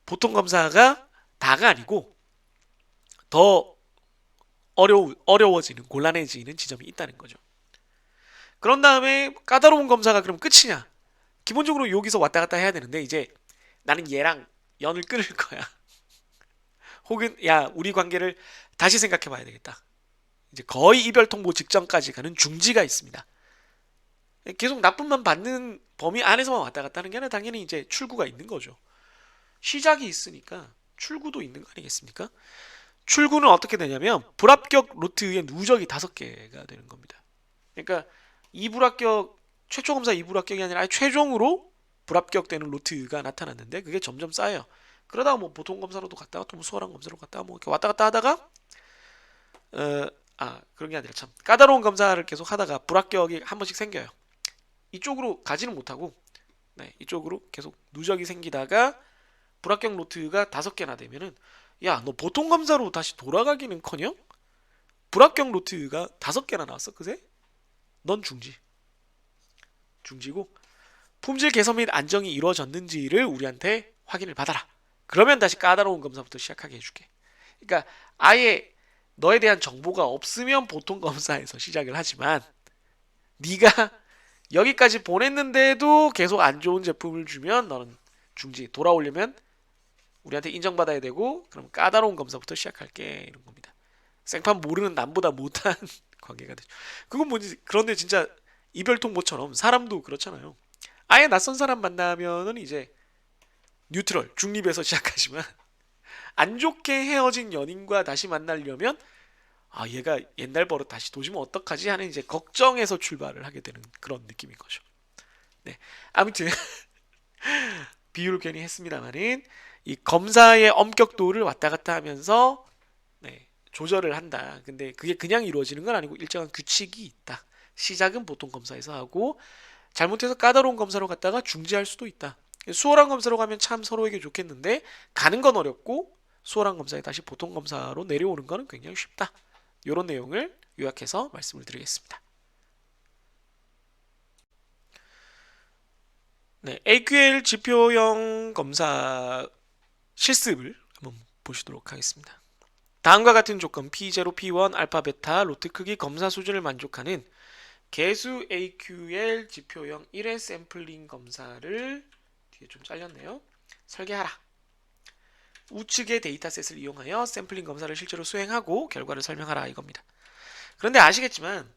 보통 검사가 다가 아니고 더 어려워지는 곤란해지는 지점이 있다는 거죠. 그런 다음에 까다로운 검사가 그럼 끝이냐? 기본적으로 여기서 왔다 갔다 해야 되는데 이제 나는 얘랑 연을 끊을 거야. 혹은 야 우리 관계를 다시 생각해 봐야 되겠다. 이제 거의 이별 통보 직전까지 가는 중지가 있습니다. 계속 나쁨만 받는 범위 안에서만 왔다 갔다 하는 게 아니라 당연히 이제 출구가 있는 거죠. 시작이 있으니까 출구도 있는 거 아니겠습니까? 출구는 어떻게 되냐면 불합격 루트의 누적이 5개가 되는 겁니다. 그러니까 최초 검사 2불합격이 아니라 최종으로 불합격되는 루트가 나타났는데 그게 점점 쌓여요. 그러다가 뭐 보통 검사로도 갔다가 또 뭐 수월한 검사로 갔다가 뭐 이렇게 왔다 갔다 하다가 그런 게 아니라 참 까다로운 검사를 계속 하다가 불합격이 한 번씩 생겨요. 이쪽으로 가지는 못하고 이쪽으로 계속 누적이 생기다가 불합격 루트가 5개나 되면은 야 너 보통 검사로 다시 돌아가기는커녕 불합격 루트가 5개나 나왔어 그새? 넌 중지고 품질 개선 및 안정이 이루어졌는지를 우리한테 확인을 받아라. 그러면 다시 까다로운 검사부터 시작하게 해줄게. 그러니까 아예 너에 대한 정보가 없으면 보통 검사에서 시작을 하지만 네가 여기까지 보냈는데도 계속 안 좋은 제품을 주면 너는 중지. 돌아오려면 우리한테 인정받아야 되고 그럼 까다로운 검사부터 시작할게 이런 겁니다. 생판 모르는 남보다 못한 관계가 되죠. 그건 뭐지? 그런데 진짜 이별통보처럼 사람도 그렇잖아요. 아예 낯선 사람 만나면은 이제 뉴트럴 중립에서 시작하지만 안 좋게 헤어진 연인과 다시 만나려면 아 얘가 옛날 버릇 다시 도지면 어떡하지 하는 이제 걱정에서 출발을 하게 되는 그런 느낌인 거죠. 네. 아무튼 비유를 괜히 했습니다만은 이 검사의 엄격도를 왔다 갔다 하면서 네, 조절을 한다. 근데 그게 그냥 이루어지는 건 아니고 일정한 규칙이 있다. 시작은 보통 검사에서 하고 잘못해서 까다로운 검사로 갔다가 중지할 수도 있다. 수월한 검사로 가면 참 서로에게 좋겠는데 가는 건 어렵고 수월한 검사에 다시 보통 검사로 내려오는 거는 굉장히 쉽다. 이런 내용을 요약해서 말씀을 드리겠습니다. 네, AQL 지표형 검사 실습을 한번 보시도록 하겠습니다. 다음과 같은 조건 P0, P1, 알파, 베타, 로트 크기 검사 수준을 만족하는 개수 AQL 지표형 1회 샘플링 검사를 뒤에 좀 잘렸네요. 설계하라. 우측의 데이터셋을 이용하여 샘플링 검사를 실제로 수행하고 결과를 설명하라 이겁니다. 그런데 아시겠지만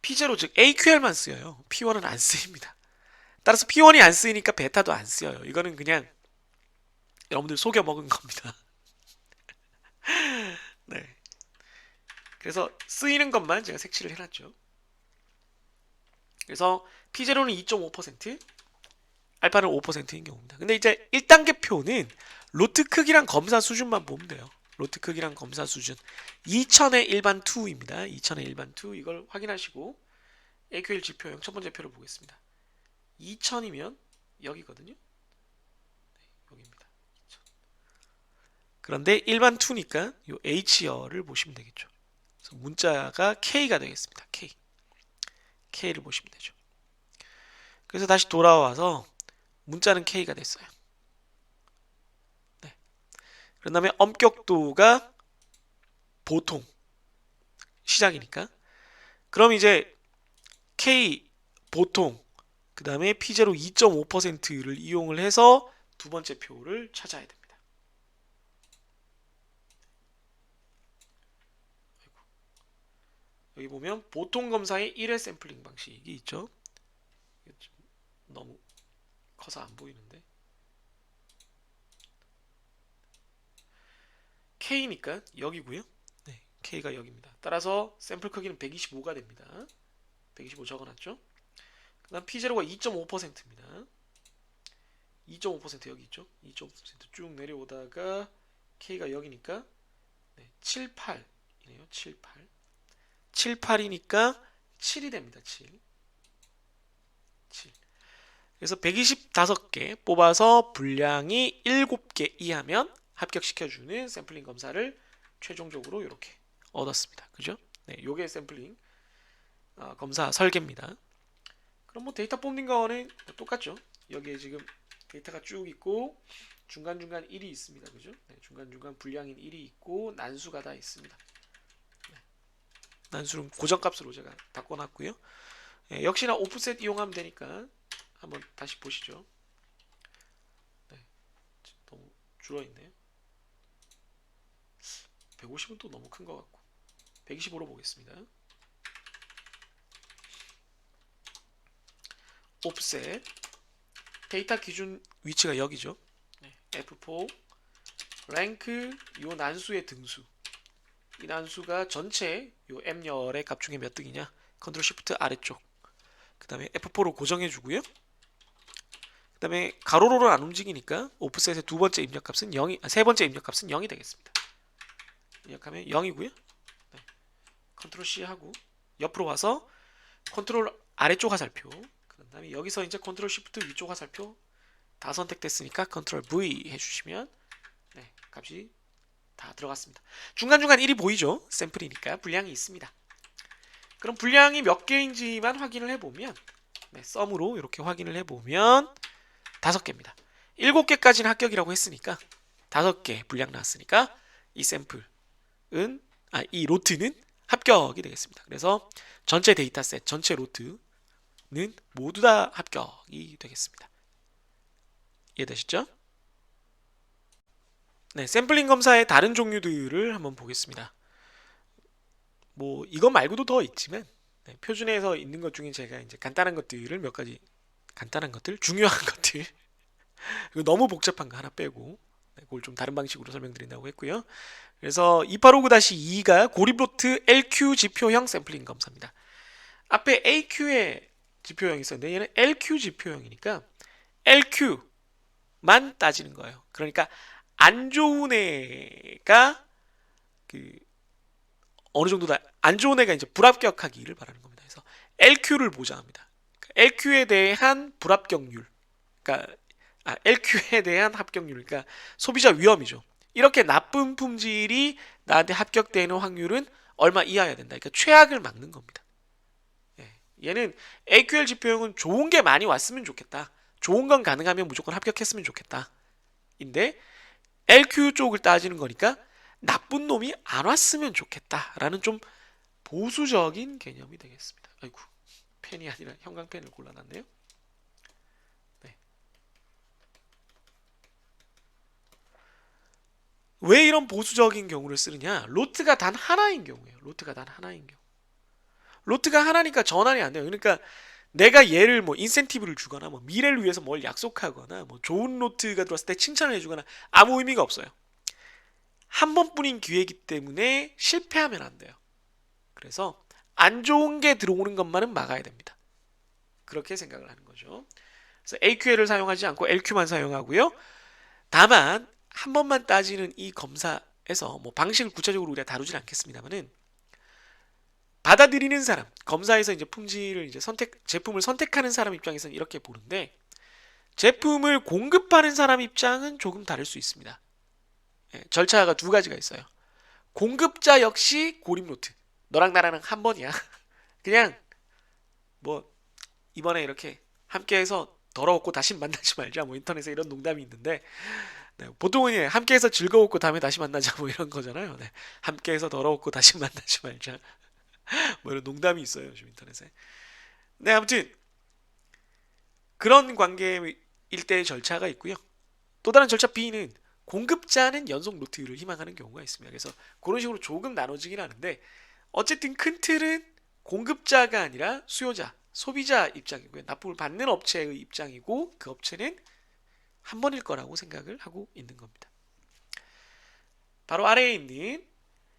P0 즉 AQL만 쓰여요. P1은 안 쓰입니다. 따라서 P1이 안 쓰이니까 베타도 안 쓰여요. 이거는 그냥 여러분들 속여 먹은 겁니다. 네. 그래서 쓰이는 것만 제가 색칠을 해놨죠. 그래서 P0는 2.5%, 알파는 5%인 경우입니다. 근데 이제 1단계 표는 로트 크기랑 검사 수준만 보면 돼요. 로트 크기랑 검사 수준 2000의 일반 2입니다. 2000의 일반 2 이걸 확인하시고 AQL 지표형 첫 번째 표를 보겠습니다. 2000이면 여기거든요. 네, 여기입니다. 2000. 그런데 일반 2니까 이 H열을 보시면 되겠죠. 그래서 문자가 K가 되겠습니다. K를 보시면 되죠. 그래서 다시 돌아와서 문자는 K가 됐어요. 네. 그런 다음에 엄격도가 보통 시작이니까 그럼 이제 K 보통 그 다음에 P0 2.5%를 이용을 해서 두 번째 표를 찾아야 됩니다. 여기 보면 보통 검사의 1회 샘플링 방식이 있죠. 너무 커서 안 보이는데 K니까 여기고요. 네, K가 여기입니다. 따라서 샘플 크기는 125가 됩니다. 125 적어놨죠. 그 다음 P0가 2.5%입니다. 2.5% 여기 있죠. 2.5%쭉 내려오다가 K가 여기니까 네, 7, 8이네요. 7, 8. 7, 8이니까 7이 됩니다. 7. 7. 그래서 125개 뽑아서 분량이 7개 이하면 합격시켜주는 샘플링 검사를 최종적으로 이렇게 얻었습니다. 그죠? 네, 요게 샘플링 검사 설계입니다. 그럼 뭐 데이터 뽑는 거는 똑같죠. 여기에 지금 데이터가 쭉 있고 중간중간 1이 있습니다. 그죠? 네, 중간중간 분량인 1이 있고 난수가 다 있습니다. 네, 난수는 고정값으로 제가 바꿔놨고요. 네, 역시나 오프셋 이용하면 되니까 한번 다시 보시죠. 네, 너무 줄어있네요. 150은 또 너무 큰 것 같고 125로 보겠습니다. 오프셋 데이터 기준 위치가 여기죠. 네, F4 랭크 요 난수의 등수 이 난수가 전체 요 M열의 값 중에 몇 등이냐 컨트롤 시프트 아래쪽 그 다음에 F4로 고정해 주고요. 그 다음에 가로로는 안 움직이니까 오프셋의 두 번째 입력값은 0이 세 번째 입력값은 0이 되겠습니다. 입력하면 0이고요. 네. 컨트롤 C 하고 옆으로 와서 컨트롤 아래쪽 화살표 그 다음에 여기서 이제 컨트롤 시프트 위쪽 화살표 다 선택됐으니까 컨트롤 V 해주시면 네, 값이 다 들어갔습니다. 중간중간 1이 보이죠? 샘플이니까 분량이 있습니다. 그럼 분량이 몇 개인지만 확인을 해보면 네, 썸으로 이렇게 확인을 해보면 5개입니다. 7개까지는 합격이라고 했으니까 5개 분량 나왔으니까 이 샘플은 이 로트는 합격이 되겠습니다. 그래서 전체 데이터셋, 전체 로트는 모두 다 합격이 되겠습니다. 이해되셨죠? 네, 샘플링 검사의 다른 종류들을 한번 보겠습니다. 뭐 이것 말고도 더 있지만 네, 표준에서 있는 것 중에 제가 이제 간단한 것들을 몇 가지 간단한 것들, 중요한 것들 너무 복잡한 거 하나 빼고 네, 그걸 좀 다른 방식으로 설명드린다고 했고요. 그래서 2859-2가 고립로트 LQ 지표형 샘플링 검사입니다. 앞에 AQ의 지표형이 있었는데 얘는 LQ 지표형이니까 LQ만 따지는 거예요. 그러니까 안 좋은 애가 그 어느 정도다 안 좋은 애가 이제 불합격하기를 바라는 겁니다. 그래서 LQ를 보장합니다. LQ에 대한 불합격률, 그러니까 LQ에 대한 합격률, 그러니까 소비자 위험이죠. 이렇게 나쁜 품질이 나한테 합격되는 확률은 얼마 이하여야 된다. 그러니까 최악을 막는 겁니다. 예. 얘는 AQL 지표형은 좋은 게 많이 왔으면 좋겠다. 좋은 건 가능하면 무조건 합격했으면 좋겠다. 인데 LQ 쪽을 따지는 거니까 나쁜 놈이 안 왔으면 좋겠다라는 좀 보수적인 개념이 되겠습니다. 아이고, 펜이 아니라 형광펜을 골라놨네요. 네. 왜 이런 보수적인 경우를 쓰느냐? 로트가 단 하나인 경우예요. 로트가 단 하나인 경우. 로트가 하나니까 전환이 안 돼요. 그러니까 내가 얘를 뭐 인센티브를 주거나 뭐 미래를 위해서 뭘 약속하거나 뭐 좋은 로트가 들어왔을 때 칭찬을 해주거나 아무 의미가 없어요. 한 번뿐인 기회이기 때문에 실패하면 안 돼요. 그래서 안 좋은 게 들어오는 것만은 막아야 됩니다. 그렇게 생각을 하는 거죠. 그래서 AQL을 사용하지 않고 LQ만 사용하고요. 다만 한 번만 따지는 이 검사에서 뭐 방식을 구체적으로 우리가 다루진 않겠습니다만은 받아들이는 사람, 검사에서 이제 품질을 이제 제품을 선택하는 사람 입장에서는 이렇게 보는데 제품을 공급하는 사람 입장은 조금 다를 수 있습니다. 예, 절차가 두 가지가 있어요. 공급자 역시 고립노트. 너랑 나랑 한 번이야. 그냥 뭐 이번에 이렇게 함께해서 더러웠고 다시 만나지 말자. 뭐 인터넷에 이런 농담이 있는데 네, 보통은 함께해서 즐거웠고 다음에 다시 만나자 뭐 이런 거잖아요. 네, 함께해서 더러웠고 다시 만나지 말자. 뭐 이런 농담이 있어요 요즘 인터넷에. 네, 아무튼 그런 관계일 때의 절차가 있고요. 또 다른 절차 B는 공급자는 연속 노트를 희망하는 경우가 있습니다. 그래서 그런 식으로 조금 나눠지긴 하는데 어쨌든 큰 틀은 공급자가 아니라 수요자, 소비자 입장이고요. 납품을 받는 업체의 입장이고 그 업체는 한 번일 거라고 생각을 하고 있는 겁니다. 바로 아래에 있는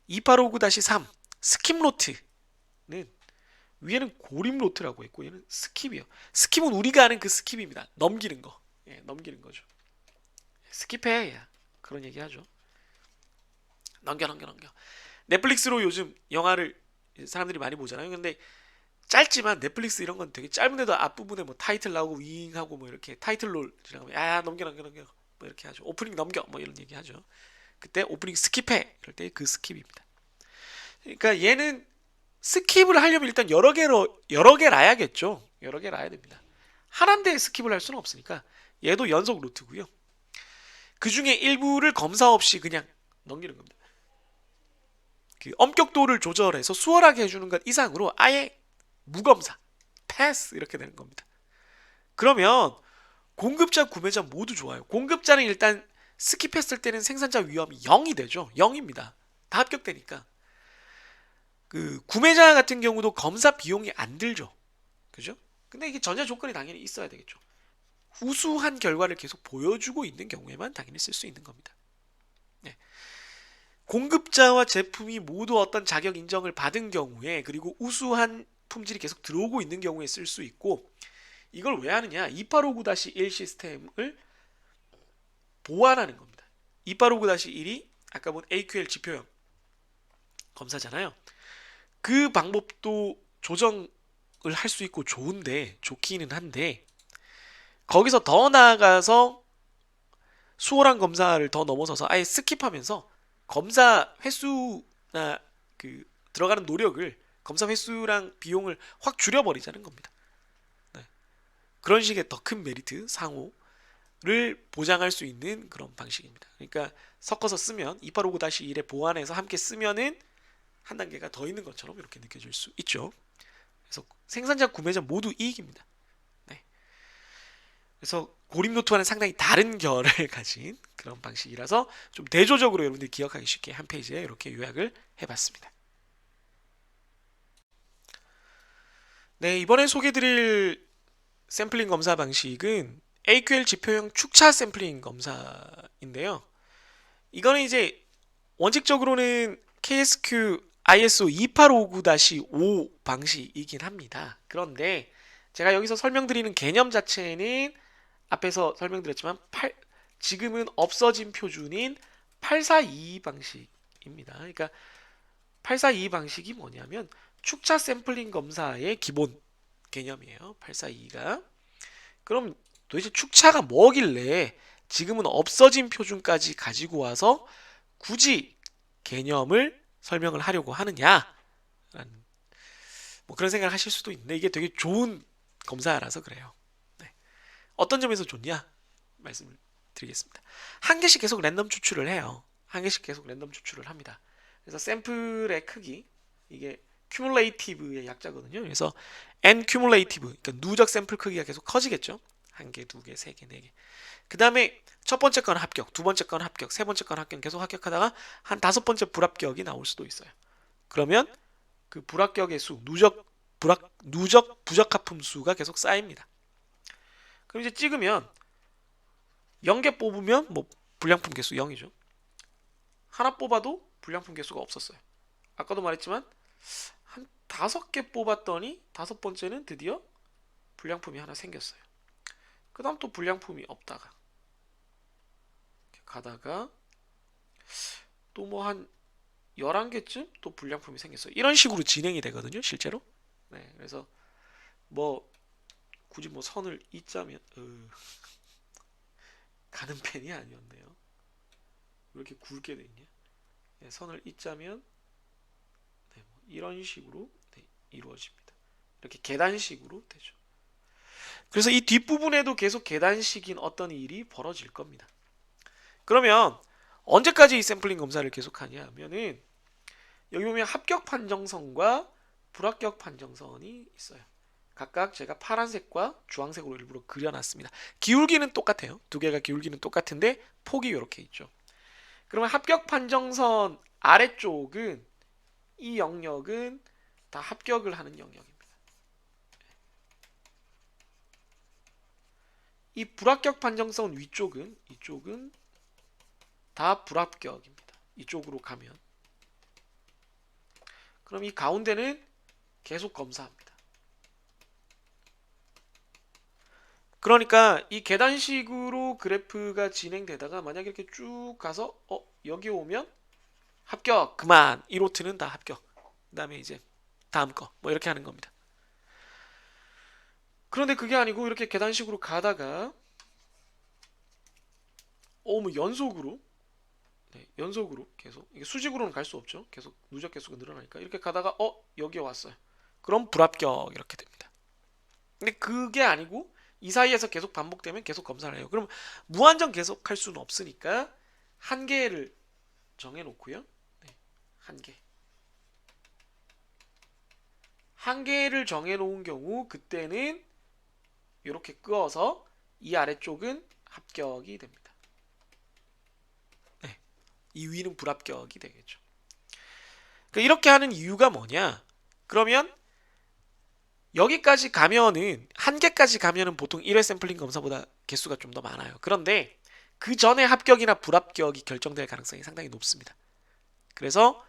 2859-3 스킵 로트는 위에는 고립 로트라고 있고 얘는 스킵이요. 스킵은 우리가 아는 그 스킵입니다. 넘기는 거. 예, 넘기는 거죠. 스킵해. 야, 그런 얘기 하죠. 넘겨. 넷플릭스로 요즘 영화를 사람들이 많이 보잖아요. 근데 짧지만 넷플릭스 이런 건 되게 짧은데도 앞부분에 뭐 타이틀 나오고 윙 하고 뭐 이렇게 타이틀로 지나가면 야 넘겨 뭐 이렇게 하죠. 오프닝 넘겨 뭐 이런 얘기 하죠. 그때 오프닝 스킵해 이럴 때 그 스킵입니다. 그러니까 얘는 스킵을 하려면 일단 여러 개 놔야겠죠. 여러 개 놔야 됩니다. 하나인데 스킵을 할 수는 없으니까 얘도 연속 루트고요. 그 중에 일부를 검사 없이 그냥 넘기는 겁니다. 그 엄격도를 조절해서 수월하게 해주는 것 이상으로 아예 무검사, 패스 이렇게 되는 겁니다. 그러면 공급자, 구매자 모두 좋아요. 공급자는 일단 스킵했을 때는 생산자 위험이 0이 되죠. 0입니다. 다 합격되니까. 그 구매자 같은 경우도 검사 비용이 안 들죠. 그죠? 근데 이게 전제 조건이 당연히 있어야 되겠죠. 우수한 결과를 계속 보여주고 있는 경우에만 당연히 쓸 수 있는 겁니다. 네. 공급자와 제품이 모두 어떤 자격 인정을 받은 경우에 그리고 우수한 품질이 계속 들어오고 있는 경우에 쓸 수 있고 이걸 왜 하느냐? 2859-1 시스템을 보완하는 겁니다. 2859-1이 아까 본 AQL 지표형 검사잖아요. 그 방법도 조정을 할 수 있고 좋기는 한데 거기서 더 나아가서 수월한 검사를 더 넘어서서 아예 스킵하면서 검사 횟수나 그 들어가는 노력을 검사 횟수랑 비용을 확 줄여버리자는 겁니다. 네. 그런 식의 더 큰 메리트 상호를 보장할 수 있는 그런 방식입니다. 그러니까 섞어서 쓰면 2859-1에 보완해서 함께 쓰면은 한 단계가 더 있는 것처럼 이렇게 느껴질 수 있죠. 그래서 생산자, 구매자 모두 이익입니다. 네. 그래서 고립노트와는 상당히 다른 결을 가진 그런 방식이라서 좀 대조적으로 여러분들이 기억하기 쉽게 한 페이지에 이렇게 요약을 해봤습니다. 네, 이번에 소개드릴 샘플링 검사 방식은 AQL 지표형 축차 샘플링 검사인데요. 이거는 이제 원칙적으로는 KSQ ISO 2859-5 방식이긴 합니다. 그런데 제가 여기서 설명드리는 개념 자체는 앞에서 설명드렸지만 지금은 없어진 표준인 842 방식입니다. 그러니까 842 방식이 뭐냐면 축차 샘플링 검사의 기본 개념이에요. 842가. 그럼 도대체 축차가 뭐길래 지금은 없어진 표준까지 가지고 와서 굳이 개념을 설명을 하려고 하느냐? 뭐 그런 생각을 하실 수도 있는데 이게 되게 좋은 검사라서 그래요. 네. 어떤 점에서 좋냐? 말씀을 드리겠습니다. 한 개씩 계속 랜덤 추출을 해요. 한 개씩 계속 랜덤 추출을 합니다. 그래서 샘플의 크기, 이게 cumulative의 약자거든요. 그래서 n cumulative, 그러니까 누적 샘플 크기가 계속 커지겠죠. 한 개, 두 개, 세 개, 네 개. 그 다음에 첫 번째 건 합격, 두 번째 건 합격, 세 번째 건 합격, 계속 합격하다가 한 다섯 번째 불합격이 나올 수도 있어요. 그러면 그 불합격의 수, 누적 부적합품 수가 계속 쌓입니다. 그럼 이제 찍으면 0개 뽑으면 뭐 불량품 개수 0이죠. 하나 뽑아도 불량품 개수가 없었어요. 아까도 말했지만 한 5개 뽑았더니 다섯 번째는 드디어 불량품이 하나 생겼어요. 그 다음 또 불량품이 없다가 가다가 또 뭐 한 11개쯤 또 불량품이 생겼어요. 이런 식으로 진행이 되거든요, 실제로. 네, 그래서 뭐 굳이 뭐 선을 잇자면 가는 펜이 아니었네요. 왜 이렇게 굵게 돼 있냐? 네, 선을 잇자면 네, 뭐 이런 식으로 네, 이루어집니다. 이렇게 계단식으로 되죠. 그래서 이 뒷부분에도 계속 계단식인 어떤 일이 벌어질 겁니다. 그러면 언제까지 이 샘플링 검사를 계속하냐 하면은 여기 보면 합격 판정선과 불합격 판정선이 있어요. 각각 제가 파란색과 주황색으로 일부러 그려놨습니다. 기울기는 똑같아요. 두 개가 기울기는 똑같은데 폭이 이렇게 있죠. 그러면 합격 판정선 아래쪽은 이 영역은 다 합격을 하는 영역입니다. 이 불합격 판정선 위쪽은 이쪽은 다 불합격입니다. 이쪽으로 가면 그럼 이 가운데는 계속 검사합니다. 그러니까 이 계단식으로 그래프가 진행되다가 만약에 이렇게 쭉 가서 여기 오면 합격 그만 1호트는 다 합격 그 다음에 이제 다음 거 뭐 이렇게 하는 겁니다. 그런데 그게 아니고 이렇게 계단식으로 가다가 뭐 연속으로 네, 연속으로 계속 이게 수직으로는 갈 수 없죠. 계속 누적 개수가 늘어나니까 이렇게 가다가 여기에 왔어요. 그럼 불합격 이렇게 됩니다. 근데 그게 아니고 이 사이에서 계속 반복되면 계속 검사를 해요. 그럼 무한정 계속 할 수는 없으니까 한 개를 정해놓고요. 네, 한 개. 한 개를 정해놓은 경우 그때는 이렇게 끄어서 이 아래쪽은 합격이 됩니다. 네, 이 위는 불합격이 되겠죠. 그러니까 이렇게 하는 이유가 뭐냐? 그러면 여기까지 가면은 한 개까지 가면은 보통 1회 샘플링 검사보다 개수가 좀 더 많아요. 그런데 그 전에 합격이나 불합격이 결정될 가능성이 상당히 높습니다. 그래서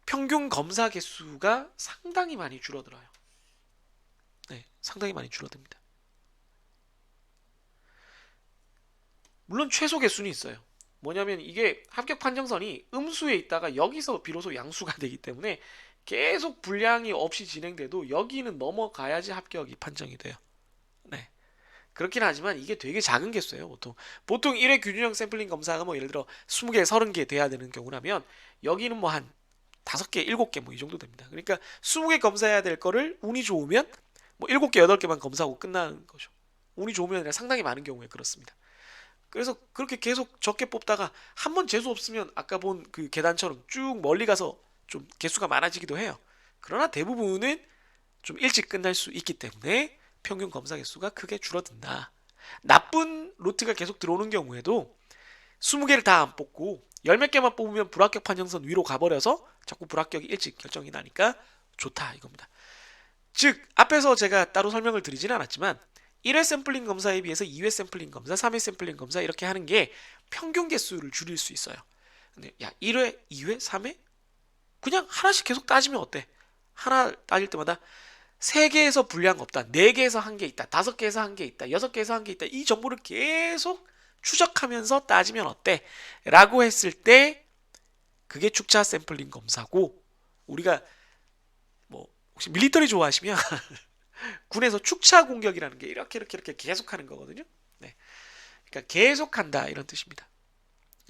평균 검사 개수가 상당히 많이 줄어들어요. 네, 상당히 많이 줄어듭니다. 물론 최소 개수는 있어요. 뭐냐면 이게 합격 판정선이 음수에 있다가 여기서 비로소 양수가 되기 때문에 계속 분량이 없이 진행돼도 여기는 넘어가야지 합격이 판정이 돼요. 네. 그렇긴 하지만 이게 되게 작은 개수예요, 보통 1회 균형 샘플링 검사가 뭐 예를 들어 20개, 30개 돼야 되는 경우라면 여기는 뭐 한 5개, 7개 뭐 이 정도 됩니다. 그러니까 20개 검사해야 될 거를 운이 좋으면 뭐 7개, 8개만 검사하고 끝나는 거죠. 운이 좋으면 아니라 상당히 많은 경우에 그렇습니다. 그래서 그렇게 계속 적게 뽑다가 한 번 재수 없으면 아까 본 그 계단처럼 쭉 멀리 가서 좀 개수가 많아지기도 해요. 그러나 대부분은 좀 일찍 끝날 수 있기 때문에 평균 검사 개수가 크게 줄어든다. 나쁜 로트가 계속 들어오는 경우에도 20개를 다 안 뽑고 열 몇 개만 뽑으면 불합격 판정선 위로 가버려서 자꾸 불합격이 일찍 결정이 나니까 좋다 이겁니다. 즉 앞에서 제가 따로 설명을 드리진 않았지만 1회 샘플링 검사에 비해서 2회 샘플링 검사, 3회 샘플링 검사 이렇게 하는 게 평균 개수를 줄일 수 있어요. 근데 야 1회, 2회, 3회 그냥 하나씩 계속 따지면 어때? 하나 따질 때마다 3개에서 불량 없다, 4개에서 1개 있다, 5개에서 1개 있다, 6개에서 1개 있다 이 정보를 계속 추적하면서 따지면 어때? 라고 했을 때 그게 축차 샘플링 검사고 우리가 뭐 혹시 밀리터리 좋아하시면 군에서 축차 공격이라는 게 이렇게 계속 하는 거거든요. 네. 그러니까 계속한다 이런 뜻입니다.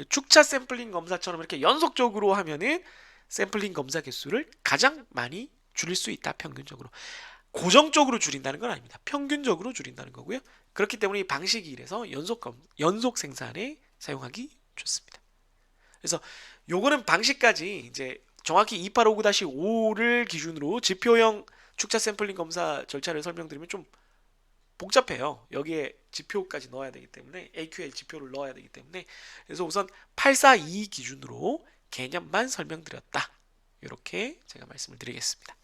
축차 샘플링 검사처럼 이렇게 연속적으로 하면은 샘플링 검사 개수를 가장 많이 줄일 수 있다 평균적으로. 고정적으로 줄인다는 건 아닙니다. 평균적으로 줄인다는 거고요. 그렇기 때문에 이 방식이 이래서 연속 생산에 사용하기 좋습니다. 그래서 요거는 방식까지 이제 정확히 2859-5를 기준으로 지표형 축차 샘플링 검사 절차를 설명드리면 좀 복잡해요. 여기에 지표까지 넣어야 되기 때문에 AQL 지표를 넣어야 되기 때문에 그래서 우선 842 기준으로 개념만 설명드렸다. 이렇게 제가 말씀을 드리겠습니다.